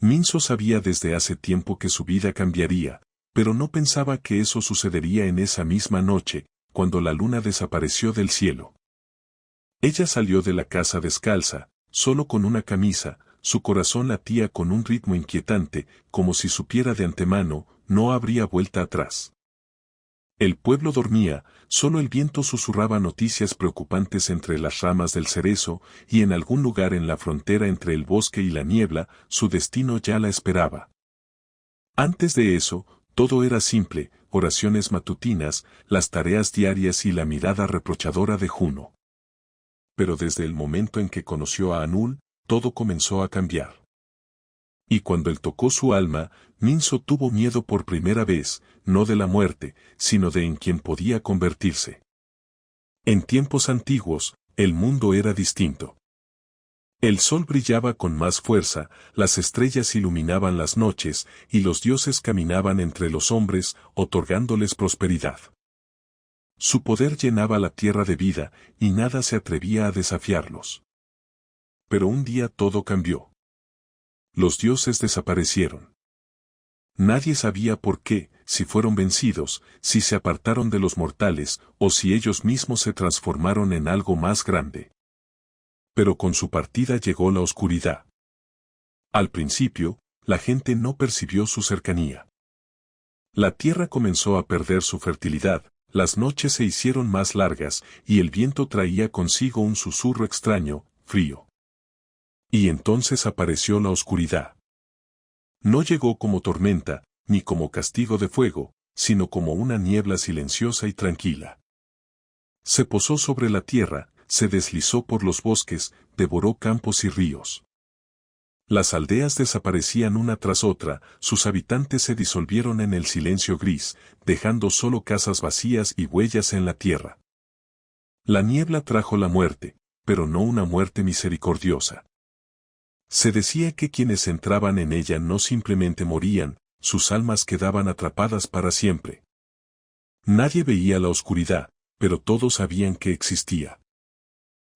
Minso sabía desde hace tiempo que su vida cambiaría, pero no pensaba que eso sucedería en esa misma noche, cuando la luna desapareció del cielo. Ella salió de la casa descalza, solo con una camisa, su corazón latía con un ritmo inquietante, como si supiera de antemano, no habría vuelta atrás. El pueblo dormía, solo el viento susurraba noticias preocupantes entre las ramas del cerezo, y en algún lugar en la frontera entre el bosque y la niebla, su destino ya la esperaba. Antes de eso, todo era simple, oraciones matutinas, las tareas diarias y la mirada reprochadora de Juno. Pero desde el momento en que conoció a Anul, todo comenzó a cambiar. Y cuando él tocó su alma, Minso tuvo miedo por primera vez, no de la muerte, sino de en quien podía convertirse. En tiempos antiguos, el mundo era distinto. El sol brillaba con más fuerza, las estrellas iluminaban las noches, y los dioses caminaban entre los hombres, otorgándoles prosperidad. Su poder llenaba la tierra de vida, y nada se atrevía a desafiarlos. Pero un día todo cambió. Los dioses desaparecieron. Nadie sabía por qué, si fueron vencidos, si se apartaron de los mortales, o si ellos mismos se transformaron en algo más grande. Pero con su partida llegó la oscuridad. Al principio, la gente no percibió su cercanía. La tierra comenzó a perder su fertilidad, las noches se hicieron más largas, y el viento traía consigo un susurro extraño, frío. Y entonces apareció la oscuridad. No llegó como tormenta, ni como castigo de fuego, sino como una niebla silenciosa y tranquila. Se posó sobre la tierra, se deslizó por los bosques, devoró campos y ríos. Las aldeas desaparecían una tras otra, sus habitantes se disolvieron en el silencio gris, dejando solo casas vacías y huellas en la tierra. La niebla trajo la muerte, pero no una muerte misericordiosa. Se decía que quienes entraban en ella no simplemente morían, sus almas quedaban atrapadas para siempre. Nadie veía la oscuridad, pero todos sabían que existía.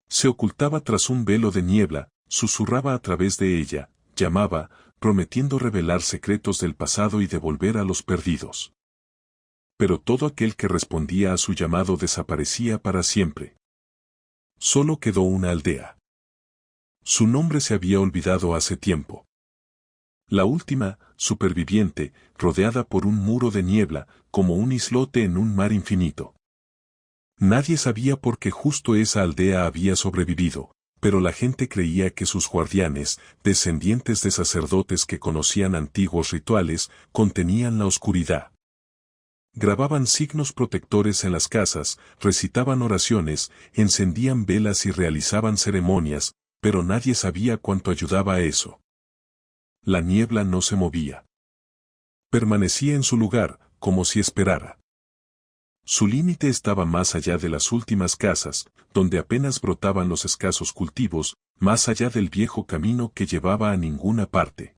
Se ocultaba tras un velo de niebla, susurraba a través de ella, llamaba, prometiendo revelar secretos del pasado y devolver a los perdidos. Pero todo aquel que respondía a su llamado desaparecía para siempre. Solo quedó una aldea. Su nombre se había olvidado hace tiempo. La última, superviviente, rodeada por un muro de niebla, como un islote en un mar infinito. Nadie sabía por qué justo esa aldea había sobrevivido, pero la gente creía que sus guardianes, descendientes de sacerdotes que conocían antiguos rituales, contenían la oscuridad. Grababan signos protectores en las casas, recitaban oraciones, encendían velas y realizaban ceremonias, pero nadie sabía cuánto ayudaba a eso. La niebla no se movía. Permanecía en su lugar, como si esperara. Su límite estaba más allá de las últimas casas, donde apenas brotaban los escasos cultivos, más allá del viejo camino que llevaba a ninguna parte.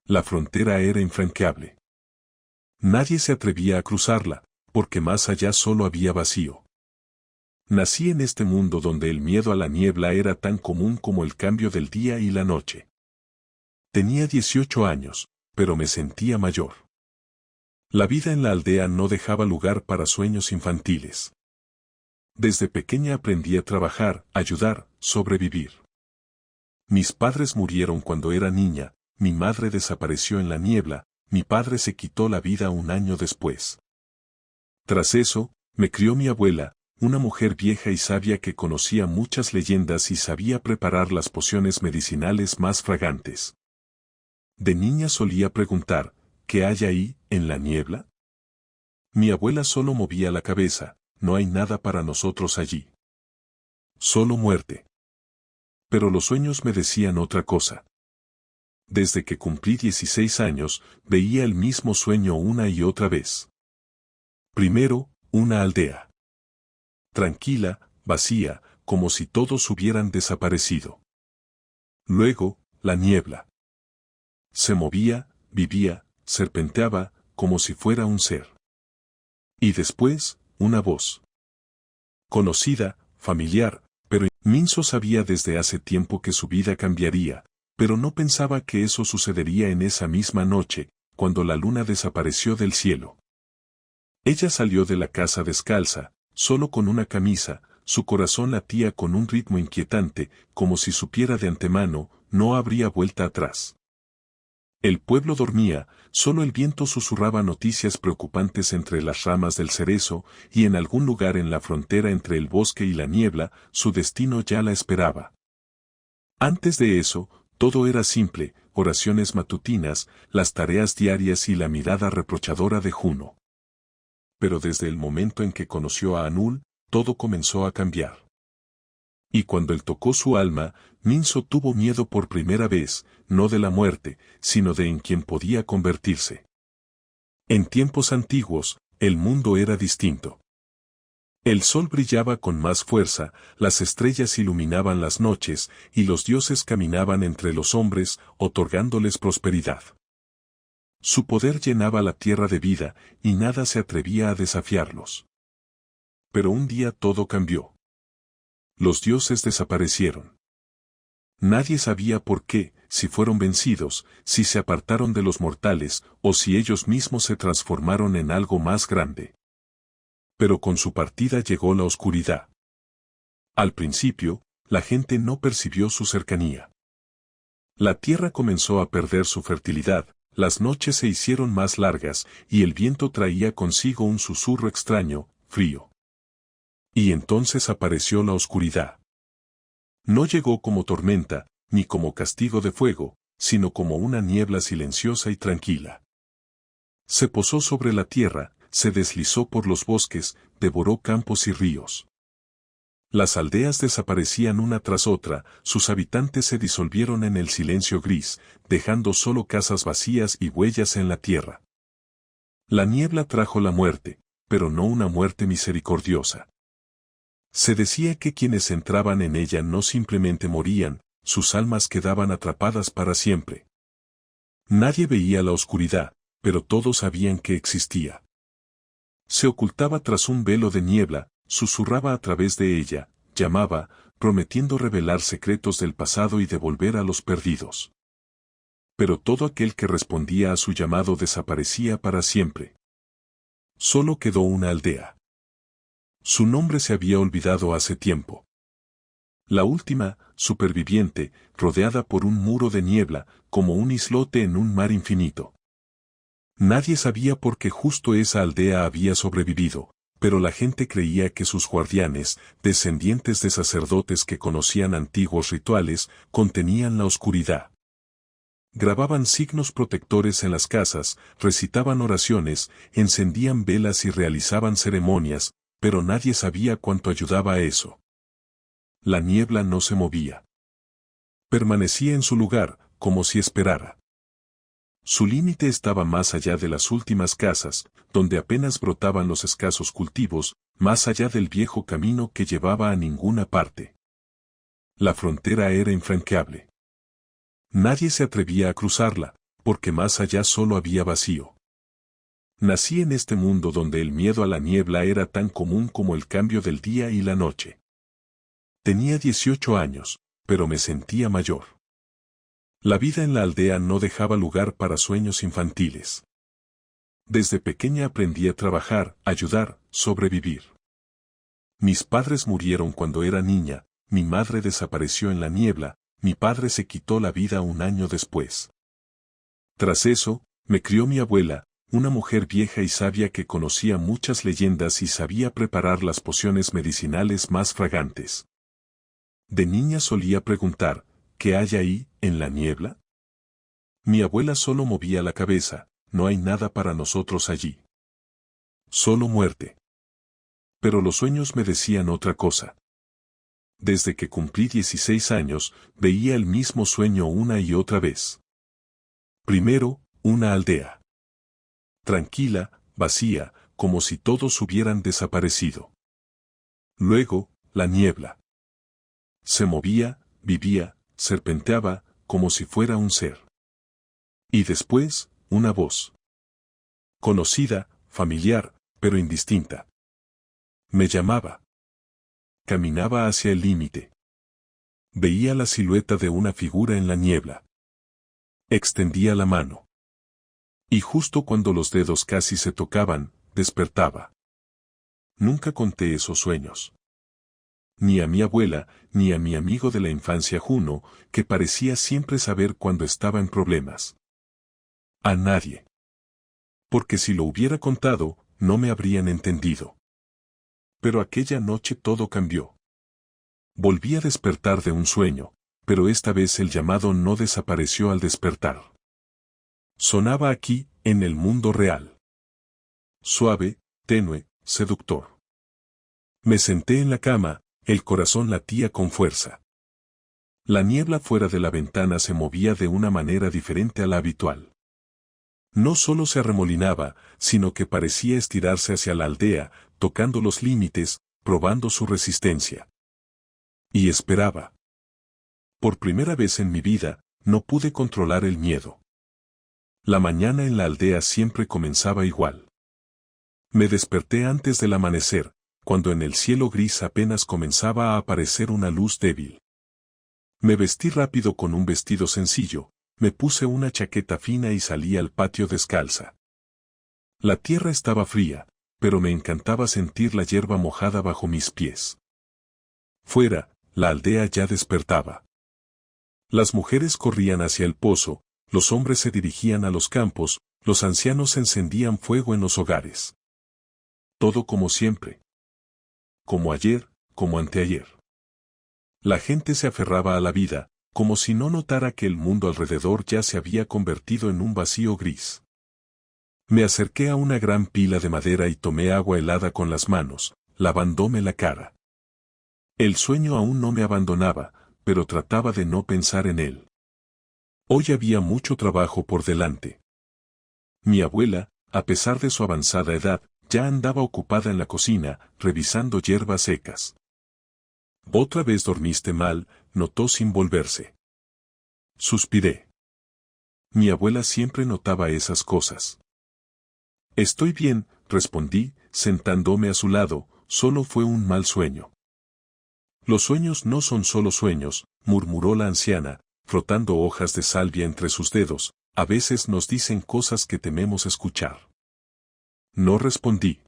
La frontera era infranqueable. Nadie se atrevía a cruzarla, porque más allá solo había vacío. Nací en este mundo donde el miedo a la niebla era tan común como el cambio del día y la noche. Tenía 18 años, pero me sentía mayor. La vida en la aldea no dejaba lugar para sueños infantiles. Desde pequeña aprendí a trabajar, ayudar, sobrevivir. Mis padres murieron cuando era niña, mi madre desapareció en la niebla, mi padre se quitó la vida un año después. Tras eso, me crió mi abuela, una mujer vieja y sabia que conocía muchas leyendas y sabía preparar las pociones medicinales más fragantes. De niña solía preguntar, ¿qué hay ahí, en la niebla? Mi abuela solo movía la cabeza, no hay nada para nosotros allí. Solo muerte. Pero los sueños me decían otra cosa. Desde que cumplí 16 años, veía el mismo sueño una y otra vez. Primero, una aldea. Tranquila, vacía, como si todos hubieran desaparecido. Luego, la niebla. Se movía, vivía, serpenteaba, como si fuera un ser. Y después, una voz. Conocida, familiar, pero Minso sabía desde hace tiempo que su vida cambiaría, pero no pensaba que eso sucedería en esa misma noche, cuando la luna desapareció del cielo. Ella salió de la casa descalza, solo con una camisa, su corazón latía con un ritmo inquietante, como si supiera de antemano, no habría vuelta atrás. El pueblo dormía, solo el viento susurraba noticias preocupantes entre las ramas del cerezo, y en algún lugar en la frontera entre el bosque y la niebla, su destino ya la esperaba. Antes de eso, todo era simple, oraciones matutinas, las tareas diarias y la mirada reprochadora de Juno. Pero desde el momento en que conoció a Anul, todo comenzó a cambiar. Y cuando él tocó su alma, Minso tuvo miedo por primera vez, no de la muerte, sino de en quien podía convertirse. En tiempos antiguos, el mundo era distinto. El sol brillaba con más fuerza, las estrellas iluminaban las noches, y los dioses caminaban entre los hombres, otorgándoles prosperidad. Su poder llenaba la tierra de vida, y nada se atrevía a desafiarlos. Pero un día todo cambió. Los dioses desaparecieron. Nadie sabía por qué, si fueron vencidos, si se apartaron de los mortales, o si ellos mismos se transformaron en algo más grande. Pero con su partida llegó la oscuridad. Al principio, la gente no percibió su cercanía. La tierra comenzó a perder su fertilidad, las noches se hicieron más largas, y el viento traía consigo un susurro extraño, frío. Y entonces apareció la oscuridad. No llegó como tormenta, ni como castigo de fuego, sino como una niebla silenciosa y tranquila. Se posó sobre la tierra, se deslizó por los bosques, devoró campos y ríos. Las aldeas desaparecían una tras otra, sus habitantes se disolvieron en el silencio gris, dejando solo casas vacías y huellas en la tierra. La niebla trajo la muerte, pero no una muerte misericordiosa. Se decía que quienes entraban en ella no simplemente morían, sus almas quedaban atrapadas para siempre. Nadie veía la oscuridad, pero todos sabían que existía. Se ocultaba tras un velo de niebla, susurraba a través de ella, llamaba, prometiendo revelar secretos del pasado y devolver a los perdidos. Pero todo aquel que respondía a su llamado desaparecía para siempre. Solo quedó una aldea. Su nombre se había olvidado hace tiempo. La última, superviviente, rodeada por un muro de niebla, como un islote en un mar infinito. Nadie sabía por qué justo esa aldea había sobrevivido, pero la gente creía que sus guardianes, descendientes de sacerdotes que conocían antiguos rituales, contenían la oscuridad. Grababan signos protectores en las casas, recitaban oraciones, encendían velas y realizaban ceremonias, pero nadie sabía cuánto ayudaba a eso. La niebla no se movía. Permanecía en su lugar, como si esperara. Su límite estaba más allá de las últimas casas, donde apenas brotaban los escasos cultivos, más allá del viejo camino que llevaba a ninguna parte. La frontera era infranqueable. Nadie se atrevía a cruzarla, porque más allá solo había vacío. Nací en este mundo donde el miedo a la niebla era tan común como el cambio del día y la noche. Tenía 18 años, pero me sentía mayor. La vida en la aldea no dejaba lugar para sueños infantiles. Desde pequeña aprendí a trabajar, ayudar, sobrevivir. Mis padres murieron cuando era niña, mi madre desapareció en la niebla, mi padre se quitó la vida un año después. Tras eso, me crió mi abuela, una mujer vieja y sabia que conocía muchas leyendas y sabía preparar las pociones medicinales más fragantes. De niña solía preguntar, ¿qué hay ahí, en la niebla? Mi abuela solo movía la cabeza, no hay nada para nosotros allí. Solo muerte. Pero los sueños me decían otra cosa. Desde que cumplí 16 años, veía el mismo sueño una y otra vez. Primero, una aldea. Tranquila, vacía, como si todos hubieran desaparecido. Luego, la niebla. Se movía, vivía, serpenteaba, como si fuera un ser. Y después, una voz. Conocida, familiar, pero indistinta. Me llamaba. Caminaba hacia el límite. Veía la silueta de una figura en la niebla. Extendía la mano. Y justo cuando los dedos casi se tocaban, despertaba. Nunca conté esos sueños. Ni a mi abuela, ni a mi amigo de la infancia Juno, que parecía siempre saber cuando estaba en problemas. A nadie. Porque si lo hubiera contado, no me habrían entendido. Pero aquella noche todo cambió. Volví a despertar de un sueño, pero esta vez el llamado no desapareció al despertar. Sonaba aquí, en el mundo real. Suave, tenue, seductor. Me senté en la cama, el corazón latía con fuerza. La niebla fuera de la ventana se movía de una manera diferente a la habitual. No solo se arremolinaba, sino que parecía estirarse hacia la aldea, tocando los límites, probando su resistencia. Y esperaba. Por primera vez en mi vida, no pude controlar el miedo. La mañana en la aldea siempre comenzaba igual. Me desperté antes del amanecer, cuando en el cielo gris apenas comenzaba a aparecer una luz débil. Me vestí rápido con un vestido sencillo, me puse una chaqueta fina y salí al patio descalza. La tierra estaba fría, pero me encantaba sentir la hierba mojada bajo mis pies. Fuera, la aldea ya despertaba. Las mujeres corrían hacia el pozo, los hombres se dirigían a los campos, los ancianos encendían fuego en los hogares. Todo como siempre. Como ayer, como anteayer. La gente se aferraba a la vida, como si no notara que el mundo alrededor ya se había convertido en un vacío gris. Me acerqué a una gran pila de madera y tomé agua helada con las manos, lavándome la cara. El sueño aún no me abandonaba, pero trataba de no pensar en él. Hoy había mucho trabajo por delante. Mi abuela, a pesar de su avanzada edad, ya andaba ocupada en la cocina, revisando hierbas secas. «¿Otra vez dormiste mal?», notó sin volverse. Suspiré. Mi abuela siempre notaba esas cosas. «Estoy bien», respondí, sentándome a su lado, «solo fue un mal sueño». «Los sueños no son solo sueños», murmuró la anciana, frotando hojas de salvia entre sus dedos, «a veces nos dicen cosas que tememos escuchar». No respondí.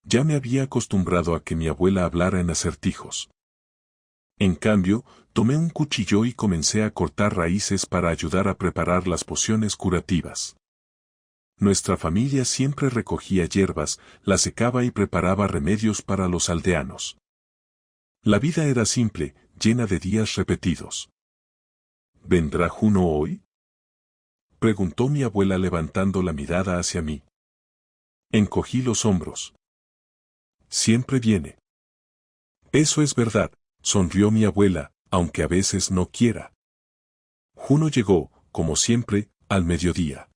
Ya me había acostumbrado a que mi abuela hablara en acertijos. En cambio, tomé un cuchillo y comencé a cortar raíces para ayudar a preparar las pociones curativas. Nuestra familia siempre recogía hierbas, las secaba y preparaba remedios para los aldeanos. La vida era simple, llena de días repetidos. ¿Vendrá Juno hoy?, preguntó mi abuela levantando la mirada hacia mí. Encogí los hombros. Siempre viene. Eso es verdad, sonrió mi abuela, aunque a veces no quiera. Juno llegó, como siempre, al mediodía.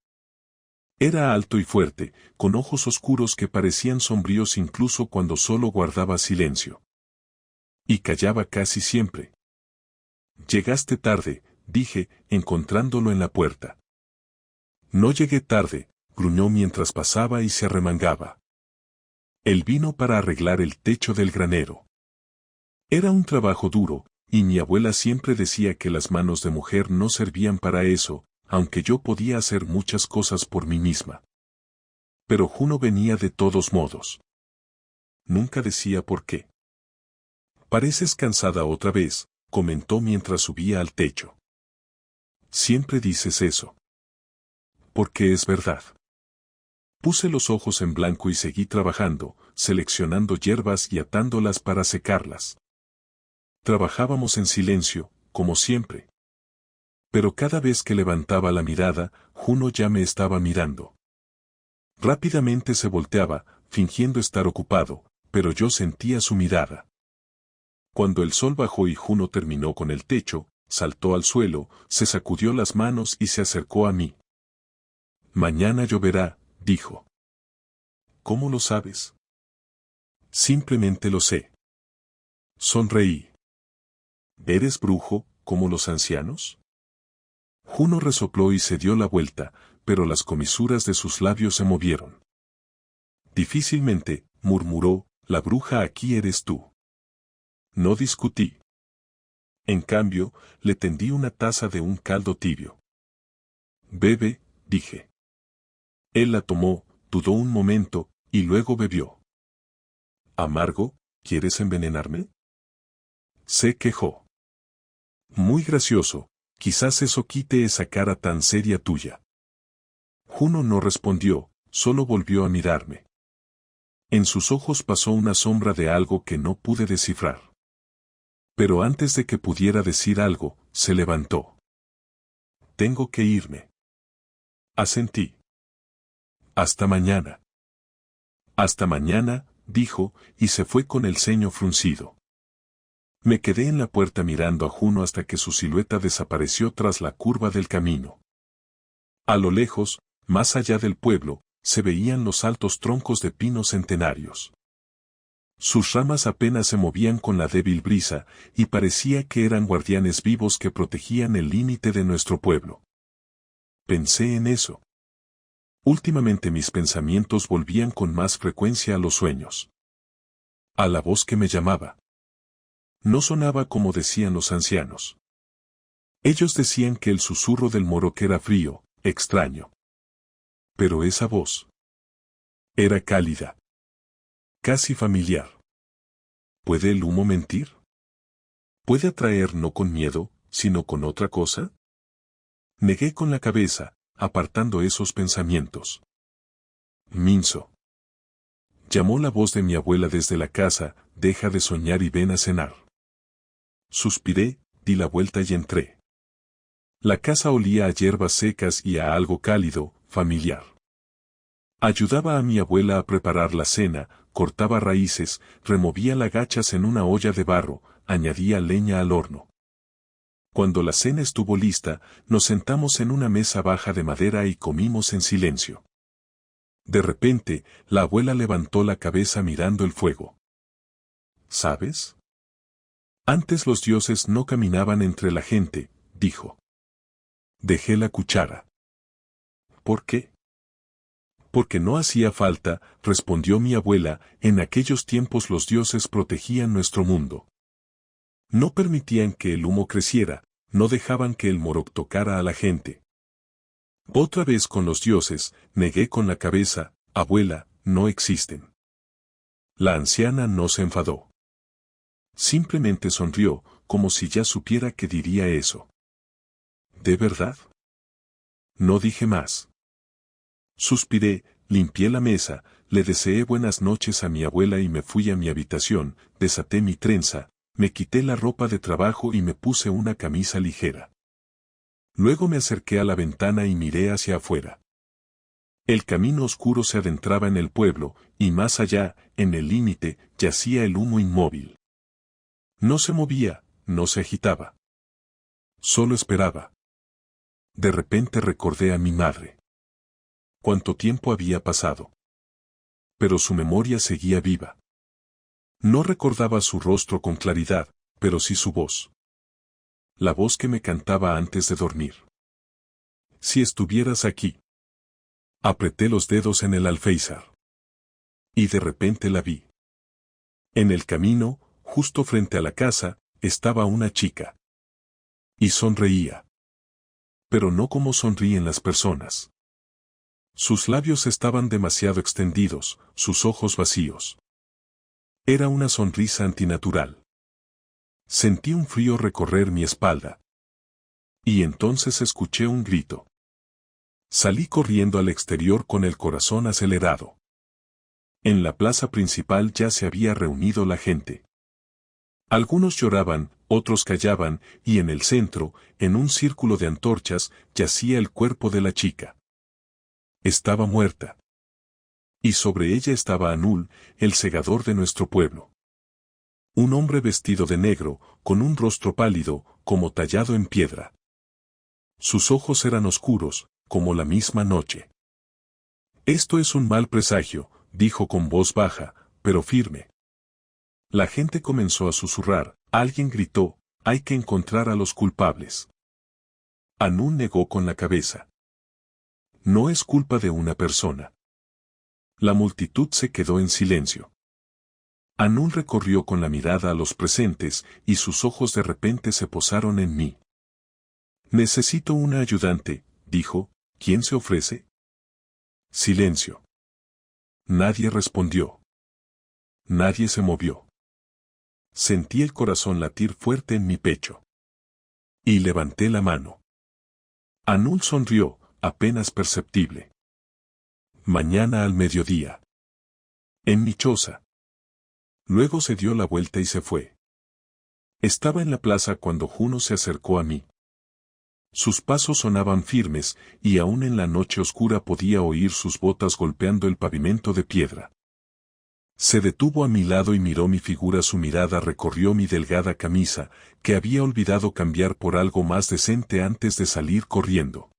Era alto y fuerte, con ojos oscuros que parecían sombríos incluso cuando solo guardaba silencio. Y callaba casi siempre. «Llegaste tarde», dije, encontrándolo en la puerta. «No llegué tarde», gruñó mientras pasaba y se arremangaba. Él vino para arreglar el techo del granero. Era un trabajo duro, y mi abuela siempre decía que las manos de mujer no servían para eso, aunque yo podía hacer muchas cosas por mí misma. Pero Juno venía de todos modos. Nunca decía por qué. «Pareces cansada otra vez», comentó mientras subía al techo. «Siempre dices eso». «Porque es verdad». Puse los ojos en blanco y seguí trabajando, seleccionando hierbas y atándolas para secarlas. Trabajábamos en silencio, como siempre. Pero cada vez que levantaba la mirada, Juno ya me estaba mirando. Rápidamente se volteaba, fingiendo estar ocupado, pero yo sentía su mirada. Cuando el sol bajó y Juno terminó con el techo, saltó al suelo, se sacudió las manos y se acercó a mí. «Mañana lloverá», dijo. «¿Cómo lo sabes?» «Simplemente lo sé». Sonreí. «¿Eres brujo, como los ancianos?» Juno resopló y se dio la vuelta, pero las comisuras de sus labios se movieron. «Difícilmente», murmuró, «la bruja aquí eres tú». No discutí. En cambio, le tendí una taza de un caldo tibio. Bebe, dije. Él la tomó, dudó un momento, y luego bebió. ¿Amargo? ¿Quieres envenenarme? Se quejó. Muy gracioso, quizás eso quite esa cara tan seria tuya. Juno no respondió, solo volvió a mirarme. En sus ojos pasó una sombra de algo que no pude descifrar. Pero antes de que pudiera decir algo, se levantó. Tengo que irme. Asentí. Hasta mañana. Hasta mañana, dijo, y se fue con el ceño fruncido. Me quedé en la puerta mirando a Juno hasta que su silueta desapareció tras la curva del camino. A lo lejos, más allá del pueblo, se veían los altos troncos de pinos centenarios. Sus ramas apenas se movían con la débil brisa, y parecía que eran guardianes vivos que protegían el límite de nuestro pueblo. Pensé en eso. Últimamente mis pensamientos volvían con más frecuencia a los sueños. A la voz que me llamaba. No sonaba como decían los ancianos. Ellos decían que el susurro del Morok era frío, extraño. Pero esa voz era cálida. Casi familiar. ¿Puede el humo mentir? ¿Puede atraer no con miedo, sino con otra cosa? Negué con la cabeza, apartando esos pensamientos. Minso. Llamó la voz de mi abuela desde la casa, deja de soñar y ven a cenar. Suspiré, di la vuelta y entré. La casa olía a hierbas secas y a algo cálido, familiar. Ayudaba a mi abuela a preparar la cena, cortaba raíces, removía lagachas en una olla de barro, añadía leña al horno. Cuando la cena estuvo lista, nos sentamos en una mesa baja de madera y comimos en silencio. De repente, la abuela levantó la cabeza mirando el fuego. ¿Sabes? Antes los dioses no caminaban entre la gente, dijo. Dejé la cuchara. ¿Por qué? Porque no hacía falta, respondió mi abuela, en aquellos tiempos los dioses protegían nuestro mundo. No permitían que el humo creciera, no dejaban que el Morok tocara a la gente. Otra vez con los dioses, negué con la cabeza, abuela, no existen. La anciana no se enfadó. Simplemente sonrió, como si ya supiera que diría eso. ¿De verdad? No dije más. Suspiré, limpié la mesa, le deseé buenas noches a mi abuela y me fui a mi habitación, desaté mi trenza, me quité la ropa de trabajo y me puse una camisa ligera. Luego me acerqué a la ventana y miré hacia afuera. El camino oscuro se adentraba en el pueblo, y más allá, en el límite, yacía el humo inmóvil. No se movía, no se agitaba. Solo esperaba. De repente recordé a mi madre. Cuánto tiempo había pasado. Pero su memoria seguía viva. No recordaba su rostro con claridad, pero sí su voz. La voz que me cantaba antes de dormir. Si estuvieras aquí. Apreté los dedos en el alféizar. Y de repente la vi. En el camino, justo frente a la casa, estaba una chica. Y sonreía. Pero no como sonríen las personas. Sus labios estaban demasiado extendidos, sus ojos vacíos. Era una sonrisa antinatural. Sentí un frío recorrer mi espalda. Y entonces escuché un grito. Salí corriendo al exterior con el corazón acelerado. En la plaza principal ya se había reunido la gente. Algunos lloraban, otros callaban, y en el centro, en un círculo de antorchas, yacía el cuerpo de la chica. Estaba muerta. Y sobre ella estaba Anul, el segador de nuestro pueblo. Un hombre vestido de negro, con un rostro pálido, como tallado en piedra. Sus ojos eran oscuros, como la misma noche. Esto es un mal presagio, dijo con voz baja, pero firme. La gente comenzó a susurrar, alguien gritó, hay que encontrar a los culpables. Anul negó con la cabeza. No es culpa de una persona. La multitud se quedó en silencio. Anul recorrió con la mirada a los presentes y sus ojos de repente se posaron en mí. Necesito una ayudante, dijo, ¿Quién se ofrece? Silencio. Nadie respondió. Nadie se movió. Sentí el corazón latir fuerte en mi pecho. Y levanté la mano. Anul sonrió, apenas perceptible. Mañana al mediodía. En mi choza. Luego se dio la vuelta y se fue. Estaba en la plaza cuando Juno se acercó a mí. Sus pasos sonaban firmes, y aún en la noche oscura podía oír sus botas golpeando el pavimento de piedra. Se detuvo a mi lado y miró mi figura. Su mirada recorrió mi delgada camisa, que había olvidado cambiar por algo más decente antes de salir corriendo.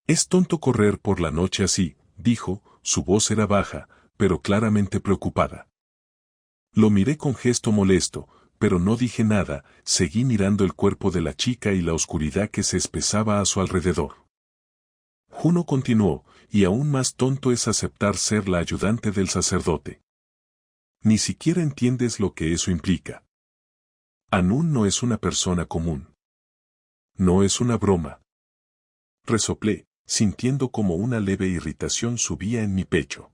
«Es tonto correr por la noche así», dijo, su voz era baja, pero claramente preocupada. Lo miré con gesto molesto, pero no dije nada, seguí mirando el cuerpo de la chica y la oscuridad que se espesaba a su alrededor. Juno continuó, «Y aún más tonto es aceptar ser la ayudante del sacerdote. Ni siquiera entiendes lo que eso implica. Anul no es una persona común. No es una broma». Resoplé, sintiendo como una leve irritación subía en mi pecho.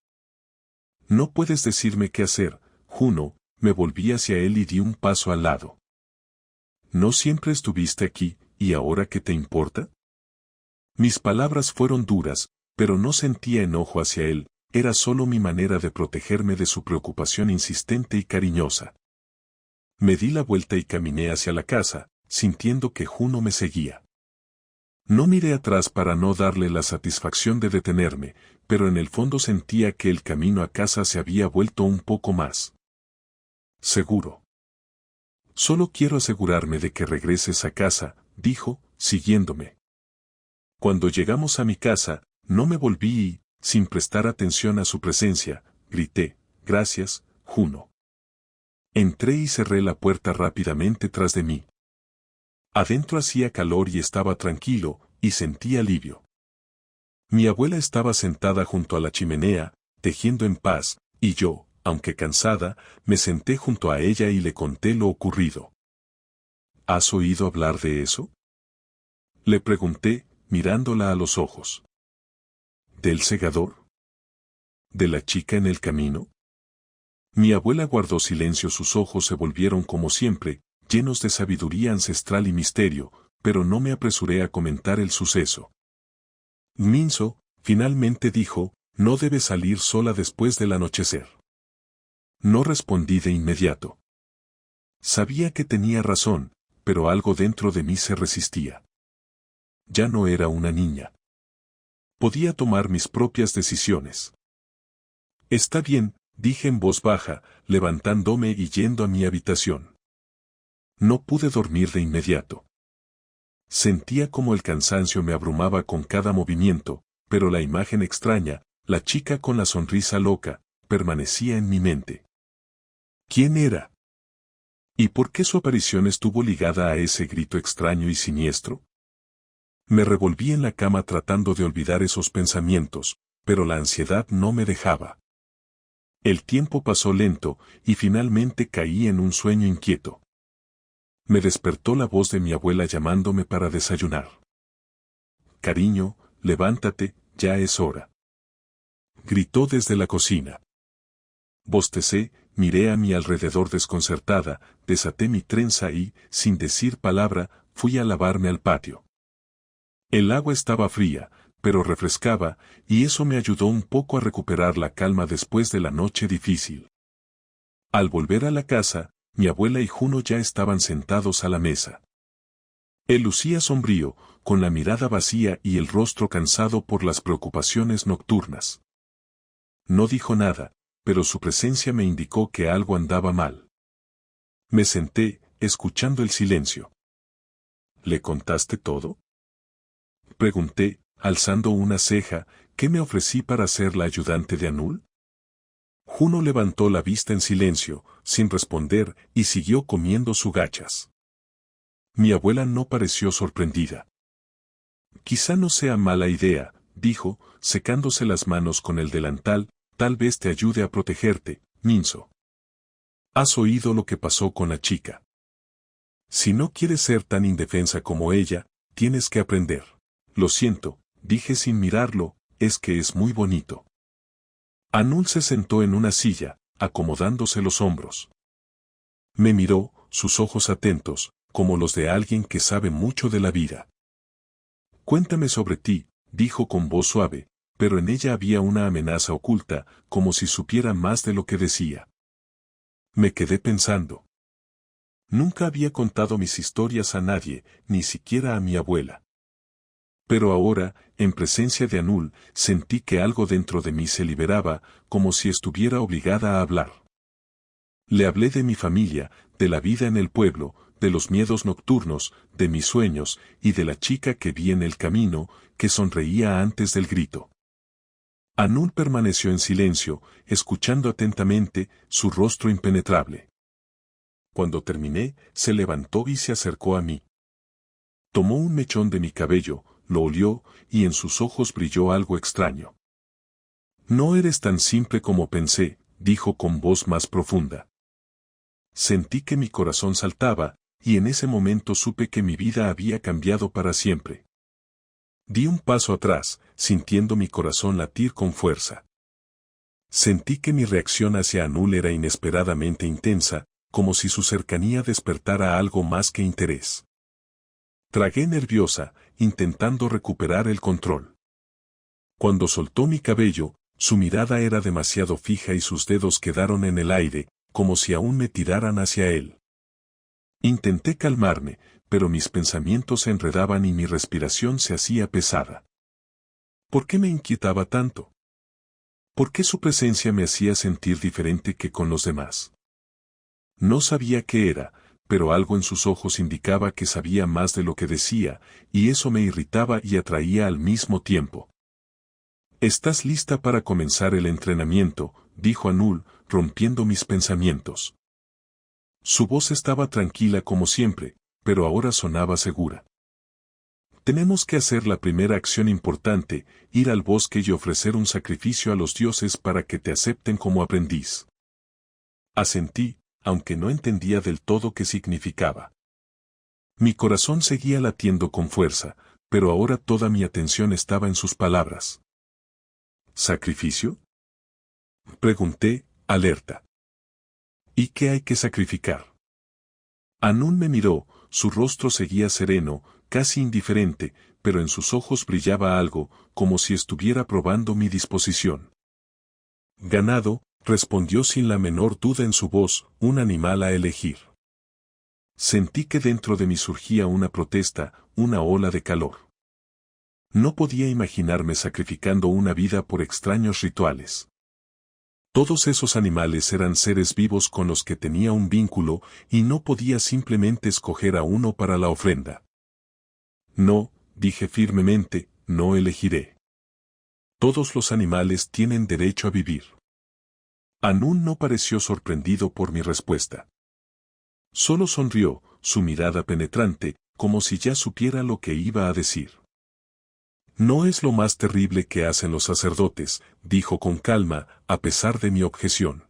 «No puedes decirme qué hacer, Juno». Me volví hacia él y di un paso al lado. «¿No siempre estuviste aquí, y ahora qué te importa?» Mis palabras fueron duras, pero no sentía enojo hacia él, era solo mi manera de protegerme de su preocupación insistente y cariñosa. Me di la vuelta y caminé hacia la casa, sintiendo que Juno me seguía. No miré atrás para no darle la satisfacción de detenerme, pero en el fondo sentía que el camino a casa se había vuelto un poco más seguro. «Solo quiero asegurarme de que regreses a casa», dijo, siguiéndome. Cuando llegamos a mi casa, no me volví y, sin prestar atención a su presencia, grité, «Gracias, Juno». Entré y cerré la puerta rápidamente tras de mí. Adentro hacía calor y estaba tranquilo, y sentí alivio. Mi abuela estaba sentada junto a la chimenea, tejiendo en paz, y yo, aunque cansada, me senté junto a ella y le conté lo ocurrido. «¿Has oído hablar de eso?», le pregunté, mirándola a los ojos. «¿Del segador? ¿De la chica en el camino?». Mi abuela guardó silencio. Sus ojos se volvieron como siempre, llenos de sabiduría ancestral y misterio, pero no me apresuré a comentar el suceso. «Minso», finalmente dijo, «no debes salir sola después del anochecer». No respondí de inmediato. Sabía que tenía razón, pero algo dentro de mí se resistía. Ya no era una niña. Podía tomar mis propias decisiones. «Está bien», dije en voz baja, levantándome y yendo a mi habitación. No pude dormir de inmediato. Sentía como el cansancio me abrumaba con cada movimiento, pero la imagen extraña, la chica con la sonrisa loca, permanecía en mi mente. ¿Quién era? ¿Y por qué su aparición estuvo ligada a ese grito extraño y siniestro? Me revolví en la cama tratando de olvidar esos pensamientos, pero la ansiedad no me dejaba. El tiempo pasó lento, y finalmente caí en un sueño inquieto. Me despertó la voz de mi abuela llamándome para desayunar. «Cariño, levántate, ya es hora», gritó desde la cocina. Bostecé, miré a mi alrededor desconcertada, desaté mi trenza y, sin decir palabra, fui a lavarme al patio. El agua estaba fría, pero refrescaba, y eso me ayudó un poco a recuperar la calma después de la noche difícil. Al volver a la casa, mi abuela y Juno ya estaban sentados a la mesa. Él lucía sombrío, con la mirada vacía y el rostro cansado por las preocupaciones nocturnas. No dijo nada, pero su presencia me indicó que algo andaba mal. Me senté, escuchando el silencio. «¿Le contaste todo?», pregunté, alzando una ceja. «¿Qué me ofrecí para ser la ayudante de Anul?». Juno levantó la vista en silencio, sin responder, y siguió comiendo sus gachas. Mi abuela no pareció sorprendida. «Quizá no sea mala idea», dijo, secándose las manos con el delantal, «tal vez te ayude a protegerte, Minso. ¿Has oído lo que pasó con la chica? Si no quieres ser tan indefensa como ella, tienes que aprender». «Lo siento», dije sin mirarlo, es que es muy bonito. Anul se sentó en una silla, acomodándose los hombros. Me miró, sus ojos atentos, como los de alguien que sabe mucho de la vida. Cuéntame sobre ti, dijo con voz suave, pero en ella había una amenaza oculta, como si supiera más de lo que decía. Me quedé pensando. Nunca había contado mis historias a nadie, ni siquiera a mi abuela. Pero ahora, en presencia de Anul, sentí que algo dentro de mí se liberaba, como si estuviera obligada a hablar. Le hablé de mi familia, de la vida en el pueblo, de los miedos nocturnos, de mis sueños, y de la chica que vi en el camino, que sonreía antes del grito. Anul permaneció en silencio, escuchando atentamente, su rostro impenetrable. Cuando terminé, se levantó y se acercó a mí. Tomó un mechón de mi cabello, lo olió, y en sus ojos brilló algo extraño. No eres tan simple como pensé, dijo con voz más profunda. Sentí que mi corazón saltaba, y en ese momento supe que mi vida había cambiado para siempre. Di un paso atrás, sintiendo mi corazón latir con fuerza. Sentí que mi reacción hacia Anul era inesperadamente intensa, como si su cercanía despertara algo más que interés. Tragué nerviosa, intentando recuperar el control. Cuando soltó mi cabello, su mirada era demasiado fija y sus dedos quedaron en el aire, como si aún me tiraran hacia él. Intenté calmarme, pero mis pensamientos se enredaban y mi respiración se hacía pesada. ¿Por qué me inquietaba tanto? ¿Por qué su presencia me hacía sentir diferente que con los demás? No sabía qué era, pero algo en sus ojos indicaba que sabía más de lo que decía, y eso me irritaba y atraía al mismo tiempo. «¿Estás lista para comenzar el entrenamiento?», dijo Anul, rompiendo mis pensamientos. Su voz estaba tranquila como siempre, pero ahora sonaba segura. «Tenemos que hacer la primera acción importante, ir al bosque y ofrecer un sacrificio a los dioses para que te acepten como aprendiz». Asentí, aunque no entendía del todo qué significaba. Mi corazón seguía latiendo con fuerza, pero ahora toda mi atención estaba en sus palabras. ¿Sacrificio?, pregunté, alerta. ¿Y qué hay que sacrificar? Anul me miró, su rostro seguía sereno, casi indiferente, pero en sus ojos brillaba algo, como si estuviera probando mi disposición. Ganado, respondió sin la menor duda en su voz, un animal a elegir. Sentí que dentro de mí surgía una protesta, una ola de calor. No podía imaginarme sacrificando una vida por extraños rituales. Todos esos animales eran seres vivos con los que tenía un vínculo y no podía simplemente escoger a uno para la ofrenda. No, dije firmemente, no elegiré. Todos los animales tienen derecho a vivir. Anul no pareció sorprendido por mi respuesta. Solo sonrió, su mirada penetrante, como si ya supiera lo que iba a decir. No es lo más terrible que hacen los sacerdotes, dijo con calma, a pesar de mi objeción.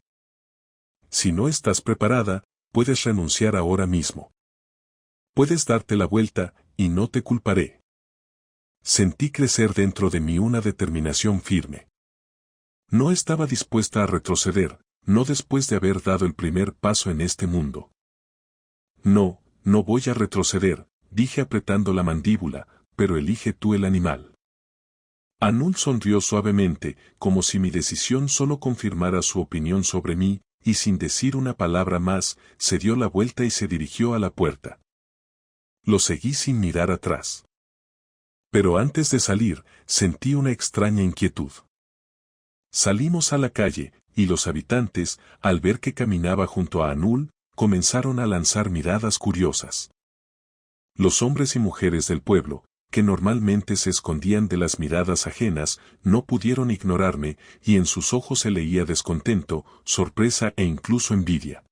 Si no estás preparada, puedes renunciar ahora mismo. Puedes darte la vuelta, y no te culparé. Sentí crecer dentro de mí una determinación firme. No estaba dispuesta a retroceder, no después de haber dado el primer paso en este mundo. No, no voy a retroceder, dije apretando la mandíbula, pero elige tú el animal. Anul sonrió suavemente, como si mi decisión solo confirmara su opinión sobre mí, y sin decir una palabra más, se dio la vuelta y se dirigió a la puerta. Lo seguí sin mirar atrás. Pero antes de salir, sentí una extraña inquietud. Salimos a la calle, y los habitantes, al ver que caminaba junto a Anul, comenzaron a lanzar miradas curiosas. Los hombres y mujeres del pueblo, que normalmente se escondían de las miradas ajenas, no pudieron ignorarme, y en sus ojos se leía descontento, sorpresa e incluso envidia.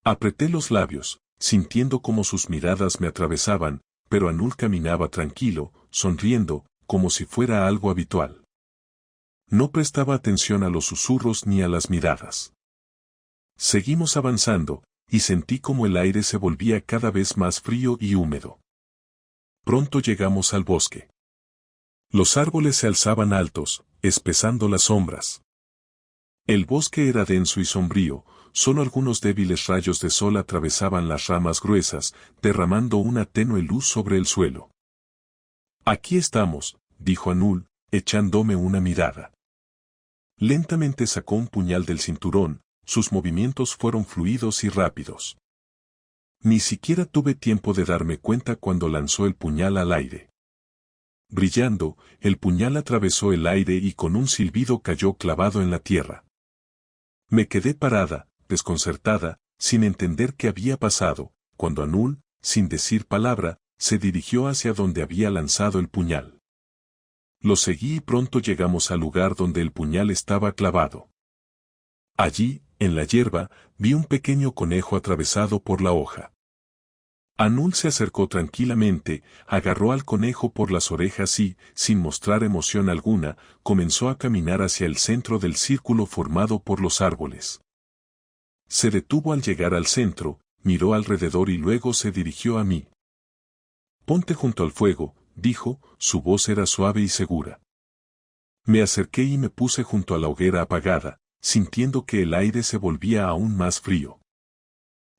Apreté los labios, sintiendo cómo sus miradas me atravesaban, pero Anul caminaba tranquilo, sonriendo, como si fuera algo habitual. No prestaba atención a los susurros ni a las miradas. Seguimos avanzando, y sentí como el aire se volvía cada vez más frío y húmedo. Pronto llegamos al bosque. Los árboles se alzaban altos, espesando las sombras. El bosque era denso y sombrío, solo algunos débiles rayos de sol atravesaban las ramas gruesas, derramando una tenue luz sobre el suelo. «Aquí estamos», dijo Anul, echándome una mirada. Lentamente sacó un puñal del cinturón, sus movimientos fueron fluidos y rápidos. Ni siquiera tuve tiempo de darme cuenta cuando lanzó el puñal al aire. Brillando, el puñal atravesó el aire y con un silbido cayó clavado en la tierra. Me quedé parada, desconcertada, sin entender qué había pasado, cuando Anul, sin decir palabra, se dirigió hacia donde había lanzado el puñal. Lo seguí y pronto llegamos al lugar donde el puñal estaba clavado. Allí, en la hierba, vi un pequeño conejo atravesado por la hoja. Anul se acercó tranquilamente, agarró al conejo por las orejas y, sin mostrar emoción alguna, comenzó a caminar hacia el centro del círculo formado por los árboles. Se detuvo al llegar al centro, miró alrededor y luego se dirigió a mí. «Ponte junto al fuego», dijo, su voz era suave y segura. Me acerqué y me puse junto a la hoguera apagada, sintiendo que el aire se volvía aún más frío.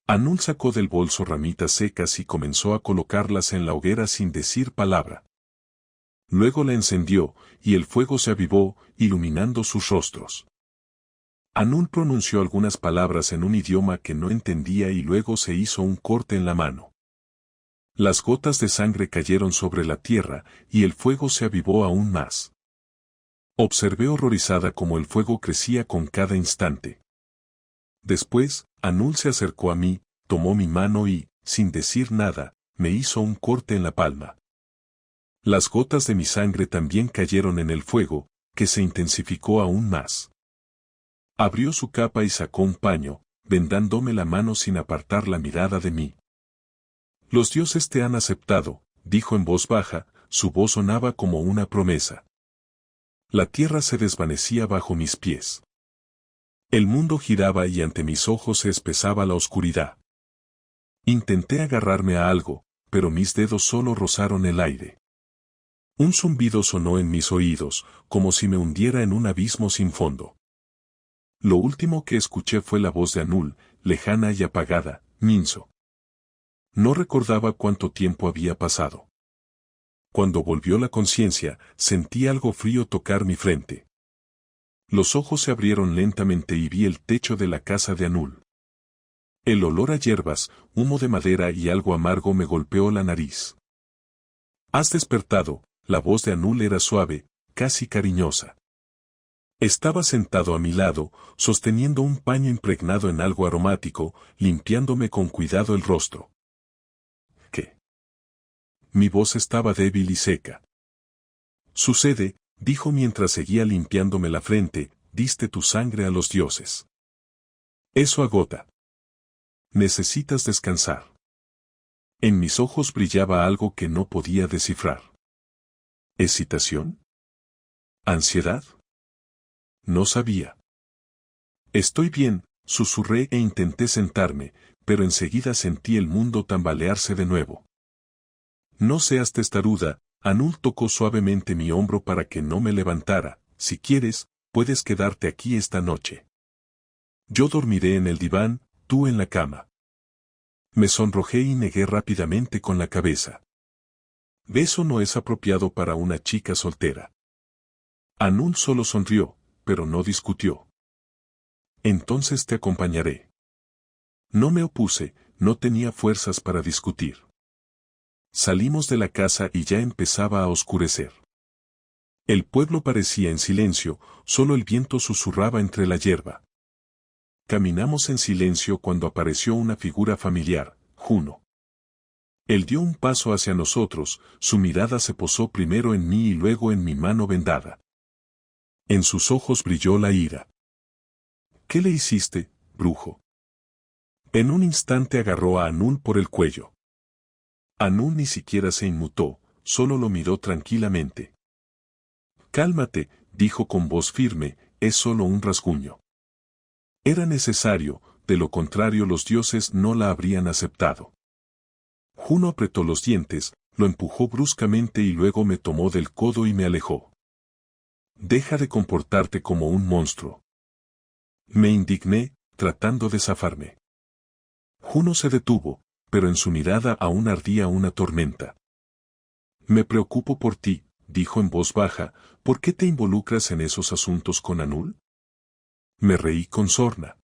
Anul sacó del bolso ramitas secas y comenzó a colocarlas en la hoguera sin decir palabra. Luego la encendió, y el fuego se avivó, iluminando sus rostros. Anul pronunció algunas palabras en un idioma que no entendía y luego se hizo un corte en la mano. Las gotas de sangre cayeron sobre la tierra, y el fuego se avivó aún más. Observé horrorizada cómo el fuego crecía con cada instante. Después, Anul se acercó a mí, tomó mi mano y, sin decir nada, me hizo un corte en la palma. Las gotas de mi sangre también cayeron en el fuego, que se intensificó aún más. Abrió su capa y sacó un paño, vendándome la mano sin apartar la mirada de mí. «Los dioses te han aceptado», dijo en voz baja, su voz sonaba como una promesa. La tierra se desvanecía bajo mis pies. El mundo giraba y ante mis ojos se espesaba la oscuridad. Intenté agarrarme a algo, pero mis dedos solo rozaron el aire. Un zumbido sonó en mis oídos, como si me hundiera en un abismo sin fondo. Lo último que escuché fue la voz de Anul, lejana y apagada, Minso. No recordaba cuánto tiempo había pasado. Cuando volvió la conciencia, sentí algo frío tocar mi frente. Los ojos se abrieron lentamente y vi el techo de la casa de Anul. El olor a hierbas, humo de madera y algo amargo me golpeó la nariz. «Has despertado», la voz de Anul era suave, casi cariñosa. Estaba sentado a mi lado, sosteniendo un paño impregnado en algo aromático, limpiándome con cuidado el rostro. «¿Qué?» Mi voz estaba débil y seca. «Sucede», dijo mientras seguía limpiándome la frente, «diste tu sangre a los dioses. Eso agota. Necesitas descansar». En mis ojos brillaba algo que no podía descifrar. ¿Excitación? ¿Ansiedad? No sabía. «Estoy bien», susurré e intenté sentarme, pero enseguida sentí el mundo tambalearse de nuevo. «No seas testaruda», Anul tocó suavemente mi hombro para que no me levantara. «Si quieres, puedes quedarte aquí esta noche. Yo dormiré en el diván, tú en la cama». Me sonrojé y negué rápidamente con la cabeza. «Eso no es apropiado para una chica soltera». Anul solo sonrió, pero no discutió. «Entonces te acompañaré». No me opuse, no tenía fuerzas para discutir. Salimos de la casa y ya empezaba a oscurecer. El pueblo parecía en silencio, solo el viento susurraba entre la hierba. Caminamos en silencio cuando apareció una figura familiar, Juno. Él dio un paso hacia nosotros, su mirada se posó primero en mí y luego en mi mano vendada. En sus ojos brilló la ira. «¿Qué le hiciste, brujo?» En un instante agarró a Anul por el cuello. Anul ni siquiera se inmutó, solo lo miró tranquilamente. «Cálmate», dijo con voz firme, «es solo un rasguño». Era necesario, de lo contrario los dioses no la habrían aceptado. Juno apretó los dientes, Lo empujó bruscamente y luego me tomó del codo y me alejó. Deja de comportarte como un monstruo. Me indigné, tratando de zafarme. Juno se detuvo, pero en su mirada aún ardía una tormenta. Me preocupo por ti, dijo en voz baja, ¿por qué te involucras en esos asuntos con Anul? Me reí con sorna.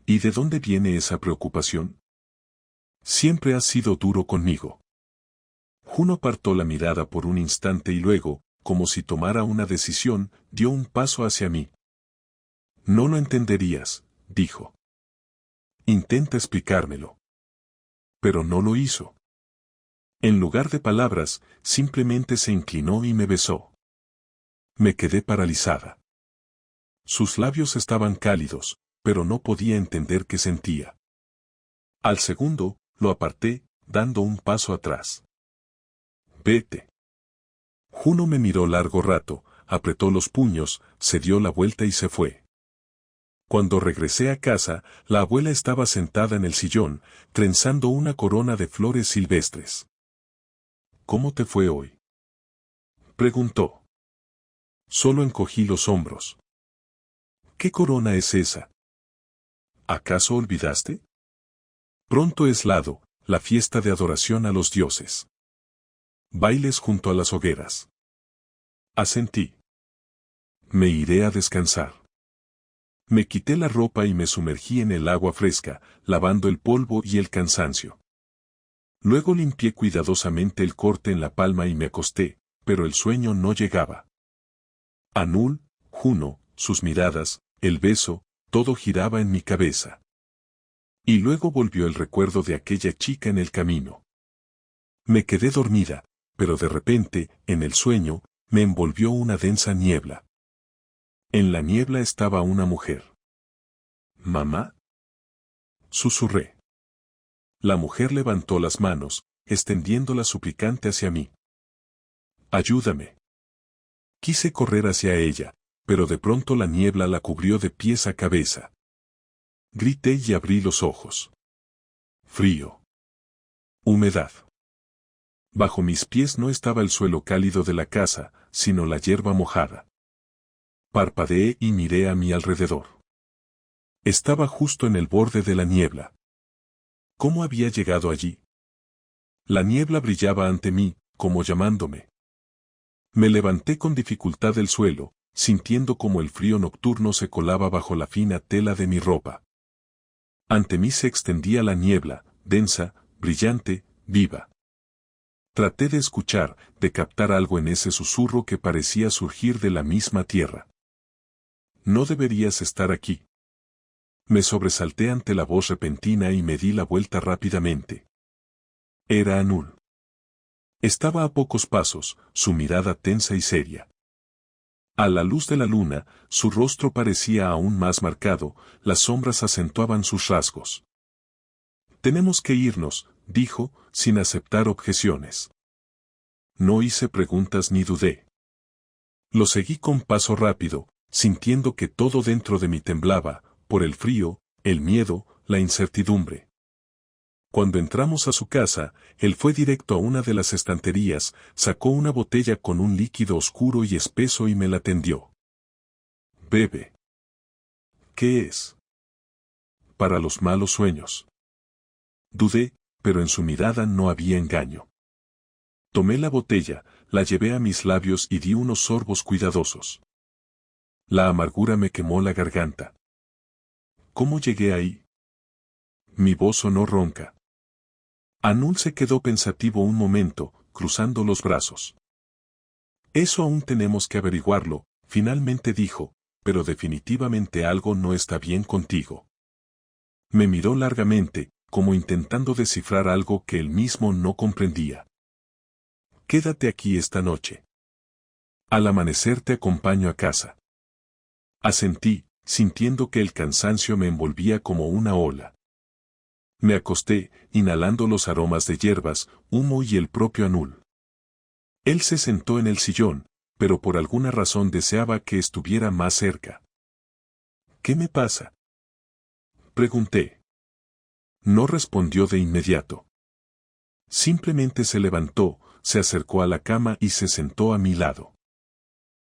¿Y de dónde viene esa preocupación? Siempre has sido duro conmigo. Juno apartó la mirada por un instante y luego, como si tomara una decisión, dio un paso hacia mí. No lo entenderías, dijo. Intenta explicármelo. Pero no lo hizo. En lugar de palabras, simplemente se inclinó y me besó. Me quedé paralizada. Sus labios estaban cálidos, pero no podía entender qué sentía. Al segundo, lo aparté, dando un paso atrás. Vete. Juno me miró largo rato, apretó los puños, se dio la vuelta y se fue. Cuando regresé a casa, la abuela estaba sentada en el sillón, trenzando una corona de flores silvestres. ¿Cómo te fue hoy?, preguntó. Solo encogí los hombros. ¿Qué corona es esa? ¿Acaso olvidaste? Pronto es Lado, la fiesta de adoración a los dioses. Bailes junto a las hogueras. Asentí. Me iré a descansar. Me quité la ropa y me sumergí en el agua fresca, lavando el polvo y el cansancio. Luego limpié cuidadosamente el corte en la palma y me acosté, pero el sueño no llegaba. Anul, Juno, sus miradas, el beso, todo giraba en mi cabeza. Y luego volvió el recuerdo de aquella chica en el camino. Me quedé dormida, pero de repente, en el sueño, me envolvió una densa niebla. En la niebla estaba una mujer. ¿Mamá?, susurré. La mujer levantó las manos, extendiéndolas suplicante hacia mí. Ayúdame. Quise correr hacia ella, pero de pronto la niebla la cubrió de pies a cabeza. Grité y abrí los ojos. Frío. Humedad. Bajo mis pies no estaba el suelo cálido de la casa, sino la hierba mojada. Parpadeé y miré a mi alrededor. Estaba justo en el borde de la niebla. ¿Cómo había llegado allí? La niebla brillaba ante mí, como llamándome. Me levanté con dificultad del suelo, sintiendo como el frío nocturno se colaba bajo la fina tela de mi ropa. Ante mí se extendía la niebla, densa, brillante, viva. Traté de escuchar, de captar algo en ese susurro que parecía surgir de la misma tierra. No deberías estar aquí. Me sobresalté ante la voz repentina y me di la vuelta rápidamente. Era Anul. Estaba a pocos pasos, su mirada tensa y seria. A la luz de la luna, su rostro parecía aún más marcado, las sombras acentuaban sus rasgos. Tenemos que irnos, dijo, sin aceptar objeciones. No hice preguntas ni dudé. Lo seguí con paso rápido, sintiendo que todo dentro de mí temblaba, por el frío, el miedo, la incertidumbre. Cuando entramos a su casa, él fue directo a una de las estanterías, sacó una botella con un líquido oscuro y espeso y me la tendió. Bebe. ¿Qué es? Para los malos sueños. Dudé, pero en su mirada no había engaño. Tomé la botella, la llevé a mis labios y di unos sorbos cuidadosos. La amargura me quemó la garganta. ¿Cómo llegué ahí? Mi voz sonó ronca. Anul se quedó pensativo un momento, cruzando los brazos. Eso aún tenemos que averiguarlo, finalmente dijo, pero definitivamente algo no está bien contigo. Me miró largamente, como intentando descifrar algo que él mismo no comprendía. Quédate aquí esta noche. Al amanecer te acompaño a casa. Asentí, sintiendo que el cansancio me envolvía como una ola. Me acosté, inhalando los aromas de hierbas, humo y el propio Anul. Él se sentó en el sillón, pero por alguna razón deseaba que estuviera más cerca. ¿Qué me pasa?, pregunté. No respondió de inmediato. Simplemente se levantó, se acercó a la cama y se sentó a mi lado.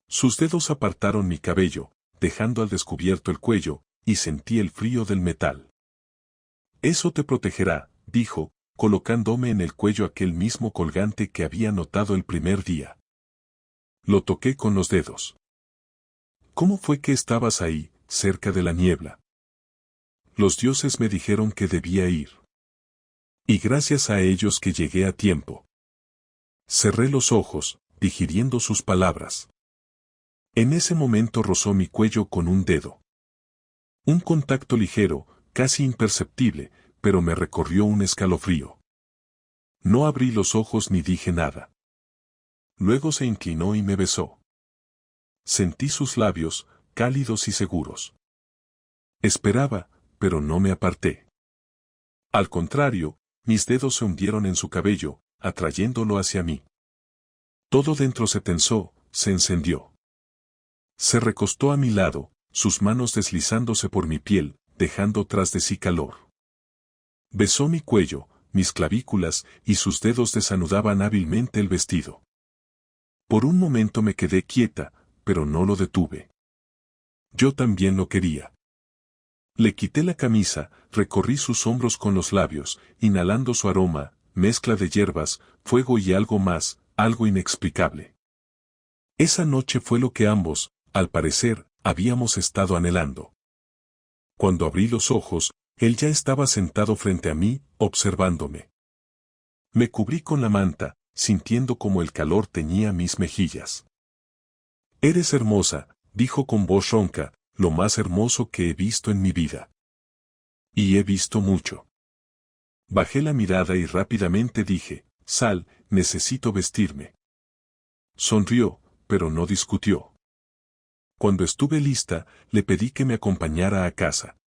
Sus dedos apartaron mi cabello, dejando al descubierto el cuello, y sentí el frío del metal. Eso te protegerá, dijo, colocándome en el cuello aquel mismo colgante que había notado el primer día. Lo toqué con los dedos. ¿Cómo fue que estabas ahí, cerca de la niebla? Los dioses me dijeron que debía ir. Y gracias a ellos que llegué a tiempo. Cerré los ojos, digiriendo sus palabras. En ese momento rozó mi cuello con un dedo. Un contacto ligero, casi imperceptible, pero me recorrió un escalofrío. No abrí los ojos ni dije nada. Luego se inclinó y me besó. Sentí sus labios, cálidos y seguros. Esperaba, pero no me aparté. Al contrario, mis dedos se hundieron en su cabello, atrayéndolo hacia mí. Todo dentro se tensó, se encendió. Se recostó a mi lado, sus manos deslizándose por mi piel, dejando tras de sí calor. Besó mi cuello, mis clavículas, y sus dedos desanudaban hábilmente el vestido. Por un momento me quedé quieta, pero no lo detuve. Yo también lo quería. Le quité la camisa, recorrí sus hombros con los labios, inhalando su aroma, mezcla de hierbas, fuego y algo más, algo inexplicable. Esa noche fue lo que ambos, al parecer, habíamos estado anhelando. Cuando abrí los ojos, él ya estaba sentado frente a mí, observándome. Me cubrí con la manta, sintiendo como el calor teñía mis mejillas. Eres hermosa, dijo con voz ronca, lo más hermoso que he visto en mi vida. Y he visto mucho. Bajé la mirada y rápidamente dije, Sal, necesito vestirme. Sonrió, pero no discutió. Cuando estuve lista, le pedí que me acompañara a casa.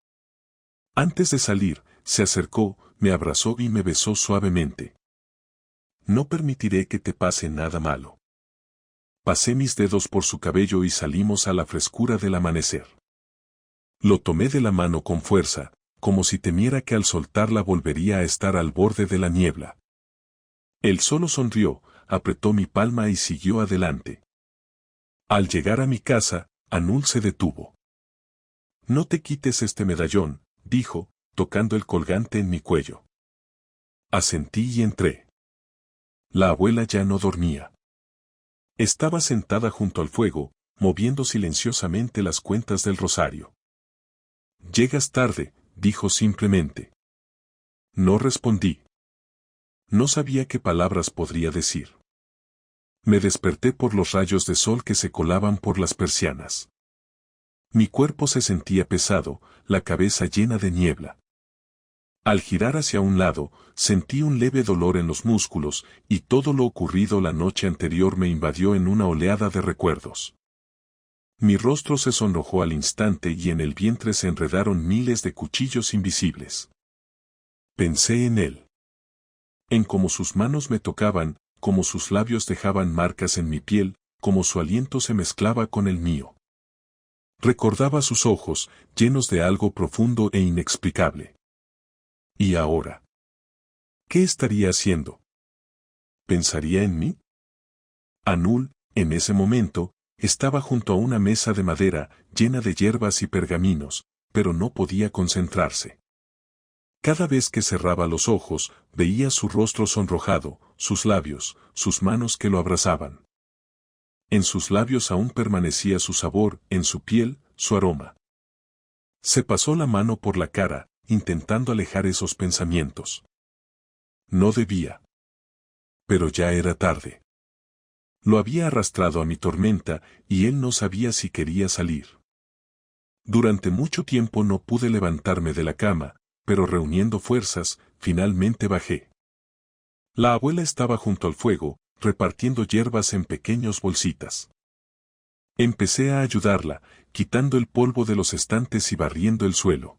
Antes de salir, se acercó, me abrazó y me besó suavemente. No permitiré que te pase nada malo. Pasé mis dedos por su cabello y salimos a la frescura del amanecer. Lo tomé de la mano con fuerza, como si temiera que al soltarla volvería a estar al borde de la niebla. Él solo sonrió, apretó mi palma y siguió adelante. Al llegar a mi casa, Anul se detuvo. No te quites este medallón, dijo, tocando el colgante en mi cuello. Asentí y entré. La abuela ya no dormía. Estaba sentada junto al fuego, moviendo silenciosamente las cuentas del rosario. Llegas tarde, dijo simplemente. No respondí. No sabía qué palabras podría decir. Me desperté por los rayos de sol que se colaban por las persianas. Mi cuerpo se sentía pesado, la cabeza llena de niebla. Al girar hacia un lado, sentí un leve dolor en los músculos, y todo lo ocurrido la noche anterior me invadió en una oleada de recuerdos. Mi rostro se sonrojó al instante y en el vientre se enredaron miles de cuchillos invisibles. Pensé en él. En cómo sus manos me tocaban, cómo sus labios dejaban marcas en mi piel, cómo su aliento se mezclaba con el mío. Recordaba sus ojos, llenos de algo profundo e inexplicable. ¿Y ahora? ¿Qué estaría haciendo? ¿Pensaría en mí? Anul, en ese momento, estaba junto a una mesa de madera, llena de hierbas y pergaminos, pero no podía concentrarse. Cada vez que cerraba los ojos, veía su rostro sonrojado, sus labios, sus manos que lo abrazaban. En sus labios aún permanecía su sabor, en su piel, su aroma. Se pasó la mano por la cara, intentando alejar esos pensamientos. No debía. Pero ya era tarde. Lo había arrastrado a mi tormenta, y él no sabía si quería salir. Durante mucho tiempo no pude levantarme de la cama, pero reuniendo fuerzas, finalmente bajé. La abuela estaba junto al fuego, repartiendo hierbas en pequeñas bolsitas. Empecé a ayudarla, quitando el polvo de los estantes y barriendo el suelo.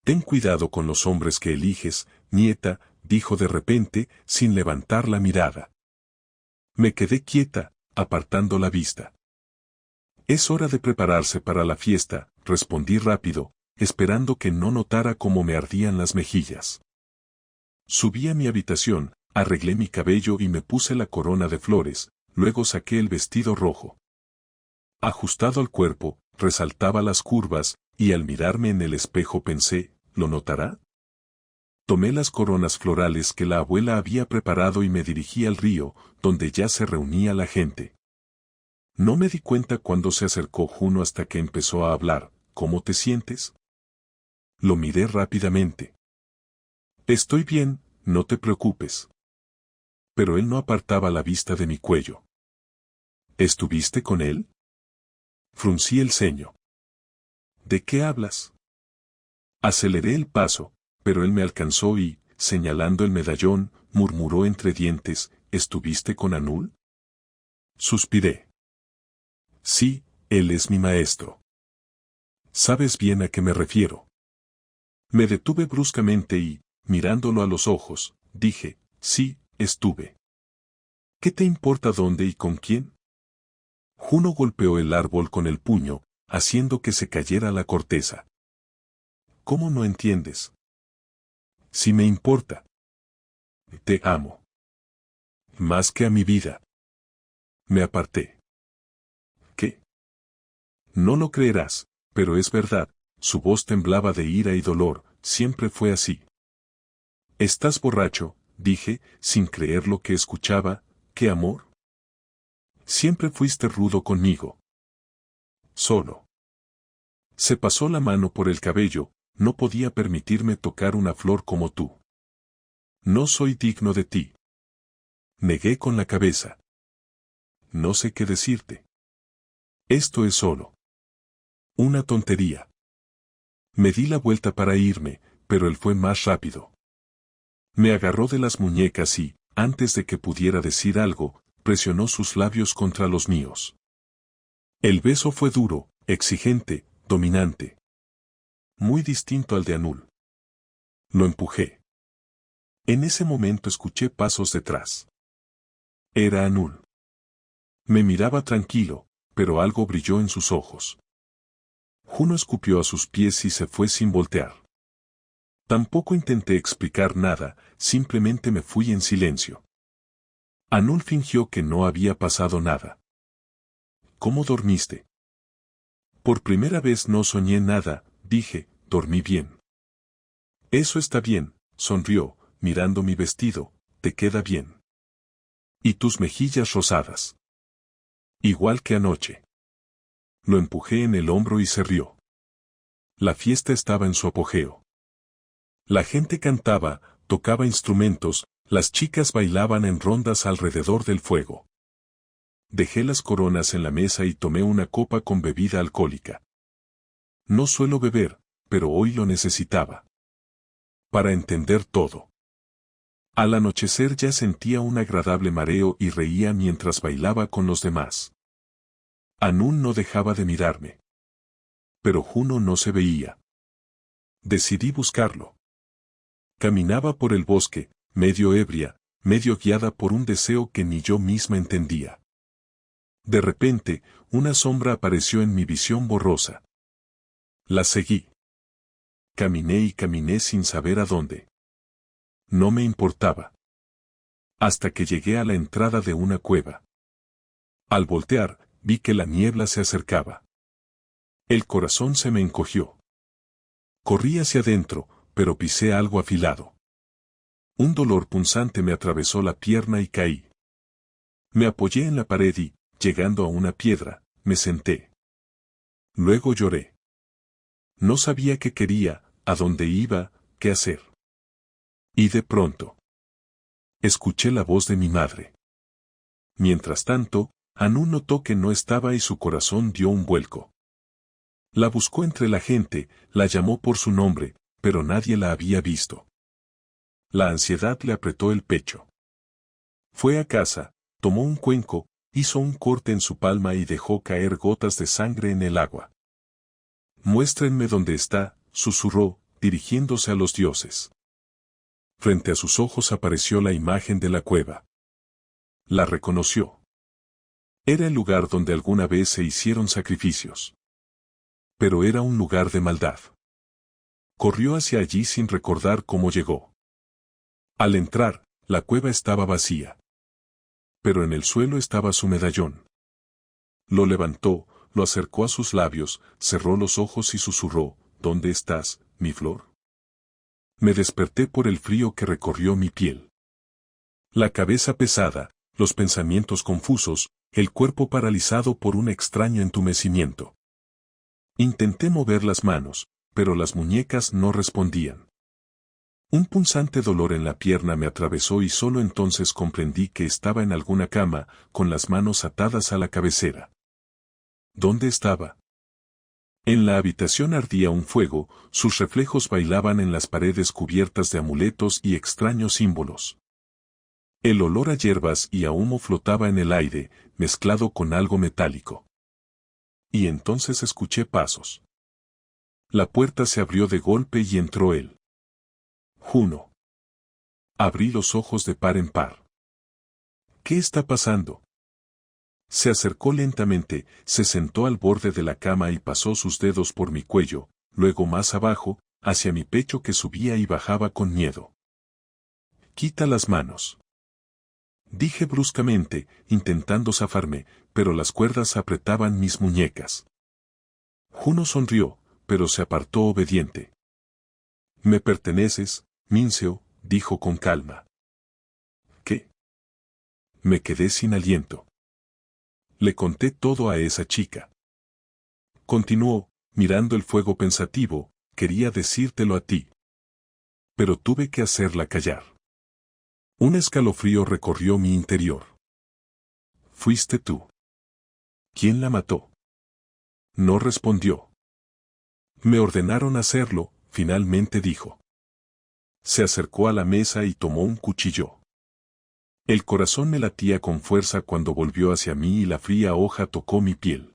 Ten cuidado con los hombres que eliges, nieta, dijo de repente, sin levantar la mirada. Me quedé quieta, apartando la vista. Es hora de prepararse para la fiesta, respondí rápido, esperando que no notara cómo me ardían las mejillas. Subí a mi habitación, arreglé mi cabello y me puse la corona de flores, luego saqué el vestido rojo. Ajustado al cuerpo, resaltaba las curvas, y al mirarme en el espejo pensé, ¿lo notará? Tomé las coronas florales que la abuela había preparado y me dirigí al río, donde ya se reunía la gente. No me di cuenta cuando se acercó Juno hasta que empezó a hablar. ¿Cómo te sientes? Lo miré rápidamente. Estoy bien, no te preocupes. Pero él no apartaba la vista de mi cuello. ¿Estuviste con él? Fruncí el ceño. ¿De qué hablas? Aceleré el paso, pero él me alcanzó y, señalando el medallón, murmuró entre dientes, ¿estuviste con Anul? Suspiré. Sí, él es mi maestro. ¿Sabes bien a qué me refiero? Me detuve bruscamente y, mirándolo a los ojos, dije, sí, estuve. ¿Qué te importa dónde y con quién? Juno golpeó el árbol con el puño, haciendo que se cayera la corteza. ¿Cómo no entiendes? Sí me importa. Te amo. Más que a mi vida. Me aparté. ¿Qué? No lo creerás, pero es verdad, su voz temblaba de ira y dolor, siempre fue así. Estás borracho, dije, sin creer lo que escuchaba, ¿qué amor? Siempre fuiste rudo conmigo. Solo. Se pasó la mano por el cabello, no podía permitirme tocar una flor como tú. No soy digno de ti. Negué con la cabeza. No sé qué decirte. Esto es solo una tontería. Me di la vuelta para irme, pero él fue más rápido. Me agarró de las muñecas y, antes de que pudiera decir algo, presionó sus labios contra los míos. El beso fue duro, exigente, dominante. Muy distinto al de Anul. Lo empujé. En ese momento escuché pasos detrás. Era Anul. Me miraba tranquilo, pero algo brilló en sus ojos. Juno escupió a sus pies y se fue sin voltear. Tampoco intenté explicar nada, simplemente me fui en silencio. Anul fingió que no había pasado nada. ¿Cómo dormiste? Por primera vez no soñé nada, dije, dormí bien. Eso está bien, sonrió, mirando mi vestido, te queda bien. ¿Y tus mejillas rosadas? Igual que anoche. Lo empujé en el hombro y se rió. La fiesta estaba en su apogeo. La gente cantaba, tocaba instrumentos, las chicas bailaban en rondas alrededor del fuego. Dejé las coronas en la mesa y tomé una copa con bebida alcohólica. No suelo beber, pero hoy lo necesitaba. Para entender todo. Al anochecer ya sentía un agradable mareo y reía mientras bailaba con los demás. Anul no dejaba de mirarme. Pero Juno no se veía. Decidí buscarlo. Caminaba por el bosque, medio ebria, medio guiada por un deseo que ni yo misma entendía. De repente, una sombra apareció en mi visión borrosa. La seguí. Caminé y caminé sin saber a dónde. No me importaba. Hasta que llegué a la entrada de una cueva. Al voltear, vi que la niebla se acercaba. El corazón se me encogió. Corrí hacia adentro, pero pisé algo afilado. Un dolor punzante me atravesó la pierna y caí. Me apoyé en la pared y, llegando a una piedra, me senté. Luego lloré. No sabía qué quería, a dónde iba, qué hacer. Y de pronto, escuché la voz de mi madre. Mientras tanto, Anul notó que no estaba y su corazón dio un vuelco. La buscó entre la gente, la llamó por su nombre, pero nadie la había visto. La ansiedad le apretó el pecho. Fue a casa, tomó un cuenco, hizo un corte en su palma y dejó caer gotas de sangre en el agua. Muéstrenme dónde está, susurró, dirigiéndose a los dioses. Frente a sus ojos apareció la imagen de la cueva. La reconoció. Era el lugar donde alguna vez se hicieron sacrificios. Pero era un lugar de maldad. Corrió hacia allí sin recordar cómo llegó. Al entrar, la cueva estaba vacía. Pero en el suelo estaba su medallón. Lo levantó, lo acercó a sus labios, cerró los ojos y susurró, ¿dónde estás, mi flor? Me desperté por el frío que recorrió mi piel. La cabeza pesada, los pensamientos confusos, el cuerpo paralizado por un extraño entumecimiento. Intenté mover las manos, pero las muñecas no respondían. Un punzante dolor en la pierna me atravesó y solo entonces comprendí que estaba en alguna cama, con las manos atadas a la cabecera. ¿Dónde estaba? En la habitación ardía un fuego, sus reflejos bailaban en las paredes cubiertas de amuletos y extraños símbolos. El olor a hierbas y a humo flotaba en el aire, mezclado con algo metálico. Y entonces escuché pasos. La puerta se abrió de golpe y entró él. Juno. Abrí los ojos de par en par. ¿Qué está pasando? Se acercó lentamente, se sentó al borde de la cama y pasó sus dedos por mi cuello, luego más abajo, hacia mi pecho que subía y bajaba con miedo. Quita las manos. Dije bruscamente, intentando zafarme, pero las cuerdas apretaban mis muñecas. Juno sonrió, pero se apartó obediente. Me perteneces, Minceo, dijo con calma. ¿Qué? Me quedé sin aliento. Le conté todo a esa chica. Continuó, mirando el fuego pensativo, quería decírtelo a ti. Pero tuve que hacerla callar. Un escalofrío recorrió mi interior. Fuiste tú. ¿Quién la mató? No respondió. Me ordenaron hacerlo, finalmente dijo. Se acercó a la mesa y tomó un cuchillo. El corazón me latía con fuerza cuando volvió hacia mí y la fría hoja tocó mi piel.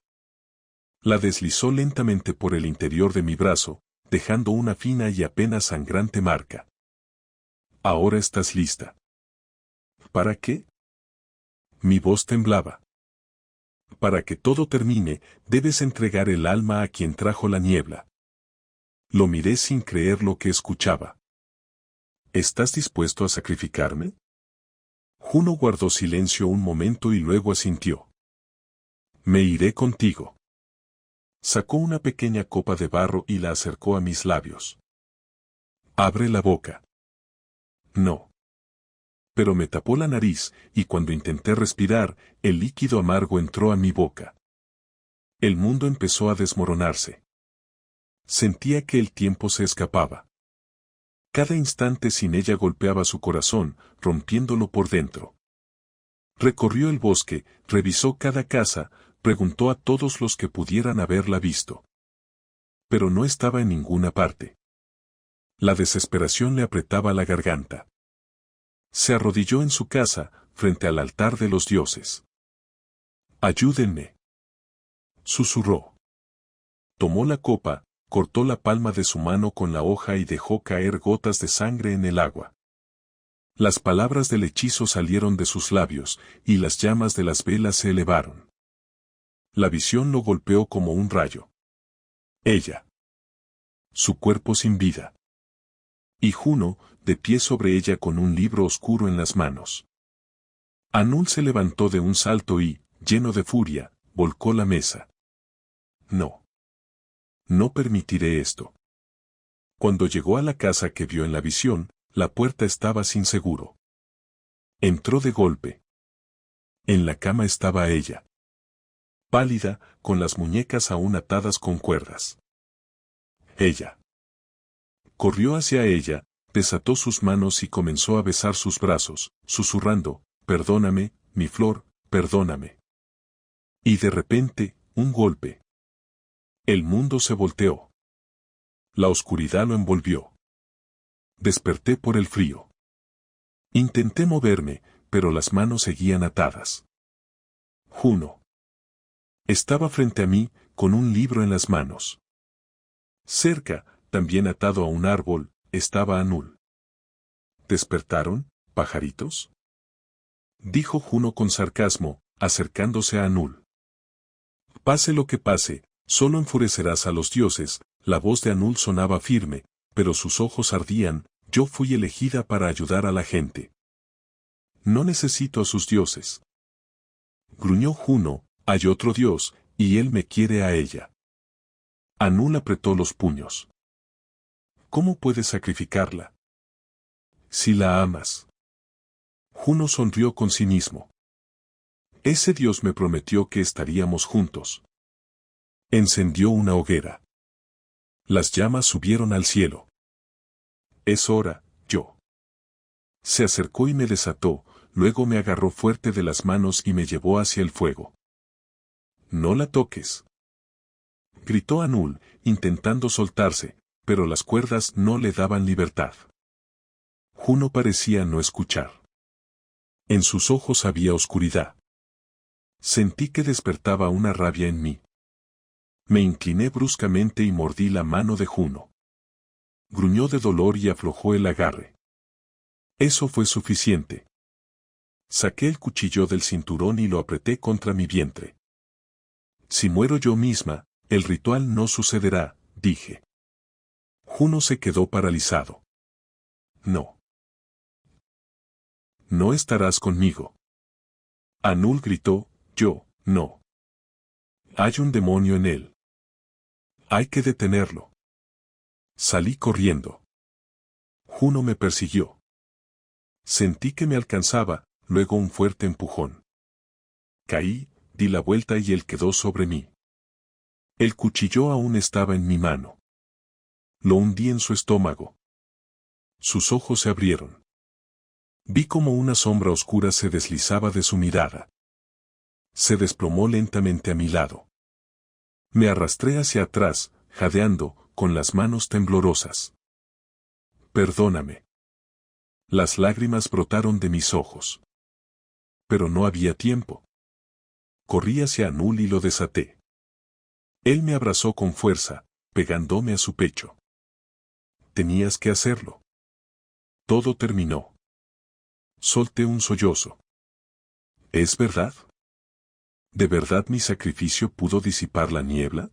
La deslizó lentamente por el interior de mi brazo, dejando una fina y apenas sangrante marca. Ahora estás lista. ¿Para qué? Mi voz temblaba. Para que todo termine, debes entregar el alma a quien trajo la niebla. Lo miré sin creer lo que escuchaba. ¿Estás dispuesto a sacrificarme? Juno guardó silencio un momento y luego asintió. Me iré contigo. Sacó una pequeña copa de barro y la acercó a mis labios. Abre la boca. No. Pero me tapó la nariz, y cuando intenté respirar, el líquido amargo entró a mi boca. El mundo empezó a desmoronarse. Sentía que el tiempo se escapaba. Cada instante sin ella golpeaba su corazón, rompiéndolo por dentro. Recorrió el bosque, revisó cada casa, preguntó a todos los que pudieran haberla visto. Pero no estaba en ninguna parte. La desesperación le apretaba la garganta. Se arrodilló en su casa, frente al altar de los dioses. «Ayúdenme», susurró. Tomó la copa, cortó la palma de su mano con la hoja y dejó caer gotas de sangre en el agua. Las palabras del hechizo salieron de sus labios, y las llamas de las velas se elevaron. La visión lo golpeó como un rayo. Ella. Su cuerpo sin vida. Y Juno, de pie sobre ella con un libro oscuro en las manos. Anul se levantó de un salto y, lleno de furia, volcó la mesa. No. No permitiré esto. Cuando llegó a la casa que vio en la visión, la puerta estaba sin seguro. Entró de golpe. En la cama estaba ella. Pálida, con las muñecas aún atadas con cuerdas. Ella. Corrió hacia ella, desató sus manos y comenzó a besar sus brazos, susurrando, «Perdóname, mi flor, perdóname». Y de repente, un golpe. El mundo se volteó. La oscuridad lo envolvió. Desperté por el frío. Intenté moverme, pero las manos seguían atadas. Juno. Estaba frente a mí, con un libro en las manos. Cerca, también atado a un árbol, estaba Anul. ¿Despertaron, pajaritos?, dijo Juno con sarcasmo, acercándose a Anul. Pase lo que pase, solo enfurecerás a los dioses. La voz de Anul sonaba firme, pero sus ojos ardían, Yo fui elegida para ayudar a la gente. No necesito a sus dioses. Gruñó Juno, hay otro dios, y él me quiere a ella. Anul apretó los puños. ¿Cómo puedes sacrificarla? Si la amas. Juno sonrió con cinismo. Ese dios me prometió que estaríamos juntos. Encendió una hoguera. Las llamas subieron al cielo. Es hora, yo. Se acercó y me desató, luego me agarró fuerte de las manos y me llevó hacia el fuego. No la toques. Gritó Anul, intentando soltarse, pero las cuerdas no le daban libertad. Juno parecía no escuchar. En sus ojos había oscuridad. Sentí que despertaba una rabia en mí. Me incliné bruscamente y mordí la mano de Juno. Gruñó de dolor y aflojó el agarre. Eso fue suficiente. Saqué el cuchillo del cinturón y lo apreté contra mi vientre. Si muero yo misma, el ritual no sucederá, dije. Juno se quedó paralizado. No. No estarás conmigo. Anul gritó, yo, no. Hay un demonio en él. Hay que detenerlo. Salí corriendo. Juno me persiguió. Sentí que me alcanzaba, luego un fuerte empujón. Caí, di la vuelta y él quedó sobre mí. El cuchillo aún estaba en mi mano. Lo hundí en su estómago. Sus ojos se abrieron. Vi como una sombra oscura se deslizaba de su mirada. Se desplomó lentamente a mi lado. Me arrastré hacia atrás, jadeando, con las manos temblorosas. Perdóname. Las lágrimas brotaron de mis ojos. Pero no había tiempo. Corrí hacia Anul y lo desaté. Él me abrazó con fuerza, pegándome a su pecho. Tenías que hacerlo. Todo terminó. Solté un sollozo. ¿Es verdad? ¿De verdad mi sacrificio pudo disipar la niebla?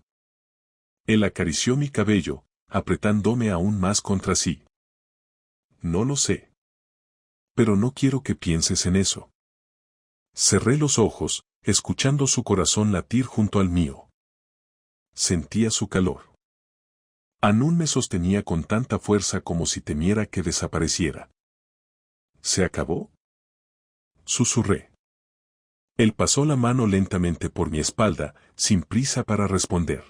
Él acarició mi cabello, apretándome aún más contra sí. No lo sé. Pero no quiero que pienses en eso. Cerré los ojos, escuchando su corazón latir junto al mío. Sentía su calor. Anul me sostenía con tanta fuerza como si temiera que desapareciera. ¿Se acabó? Susurré. Él pasó la mano lentamente por mi espalda, sin prisa para responder.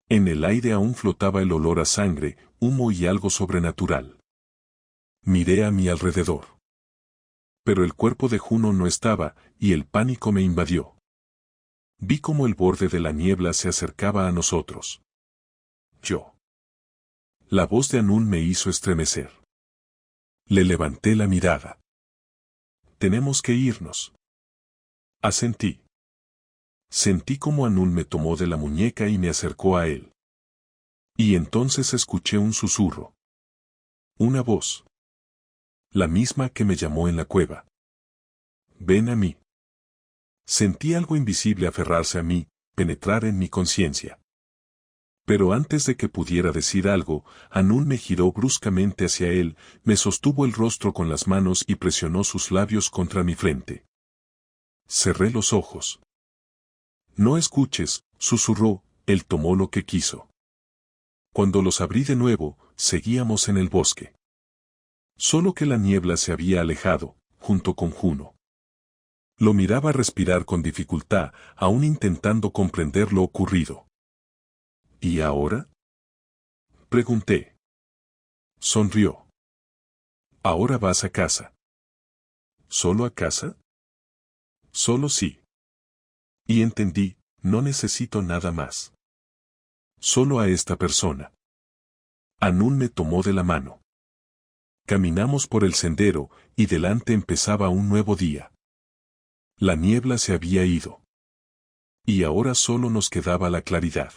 En el aire aún flotaba el olor a sangre, humo y algo sobrenatural. Miré a mi alrededor. Pero el cuerpo de Juno no estaba, y el pánico me invadió. Vi cómo el borde de la niebla se acercaba a nosotros. Yo. La voz de Anul me hizo estremecer. Le levanté la mirada. Tenemos que irnos. Asentí. Sentí como Anul me tomó de la muñeca y me acercó a él. Y entonces escuché un susurro. Una voz. La misma que me llamó en la cueva. Ven a mí. Sentí algo invisible aferrarse a mí, penetrar en mi conciencia. Pero antes de que pudiera decir algo, Anul me giró bruscamente hacia él, me sostuvo el rostro con las manos y presionó sus labios contra mi frente. Cerré los ojos. No escuches, susurró, él tomó lo que quiso. Cuando los abrí de nuevo, seguíamos en el bosque. Solo que la niebla se había alejado, junto con Juno. Lo miraba respirar con dificultad, aún intentando comprender lo ocurrido. ¿Y ahora? Pregunté. Sonrió. Ahora vas a casa. ¿Solo a casa? Solo sí. Y entendí, no necesito nada más. Solo a esta persona. Anul me tomó de la mano. Caminamos por el sendero, y delante empezaba un nuevo día. La niebla se había ido. Y ahora solo nos quedaba la claridad.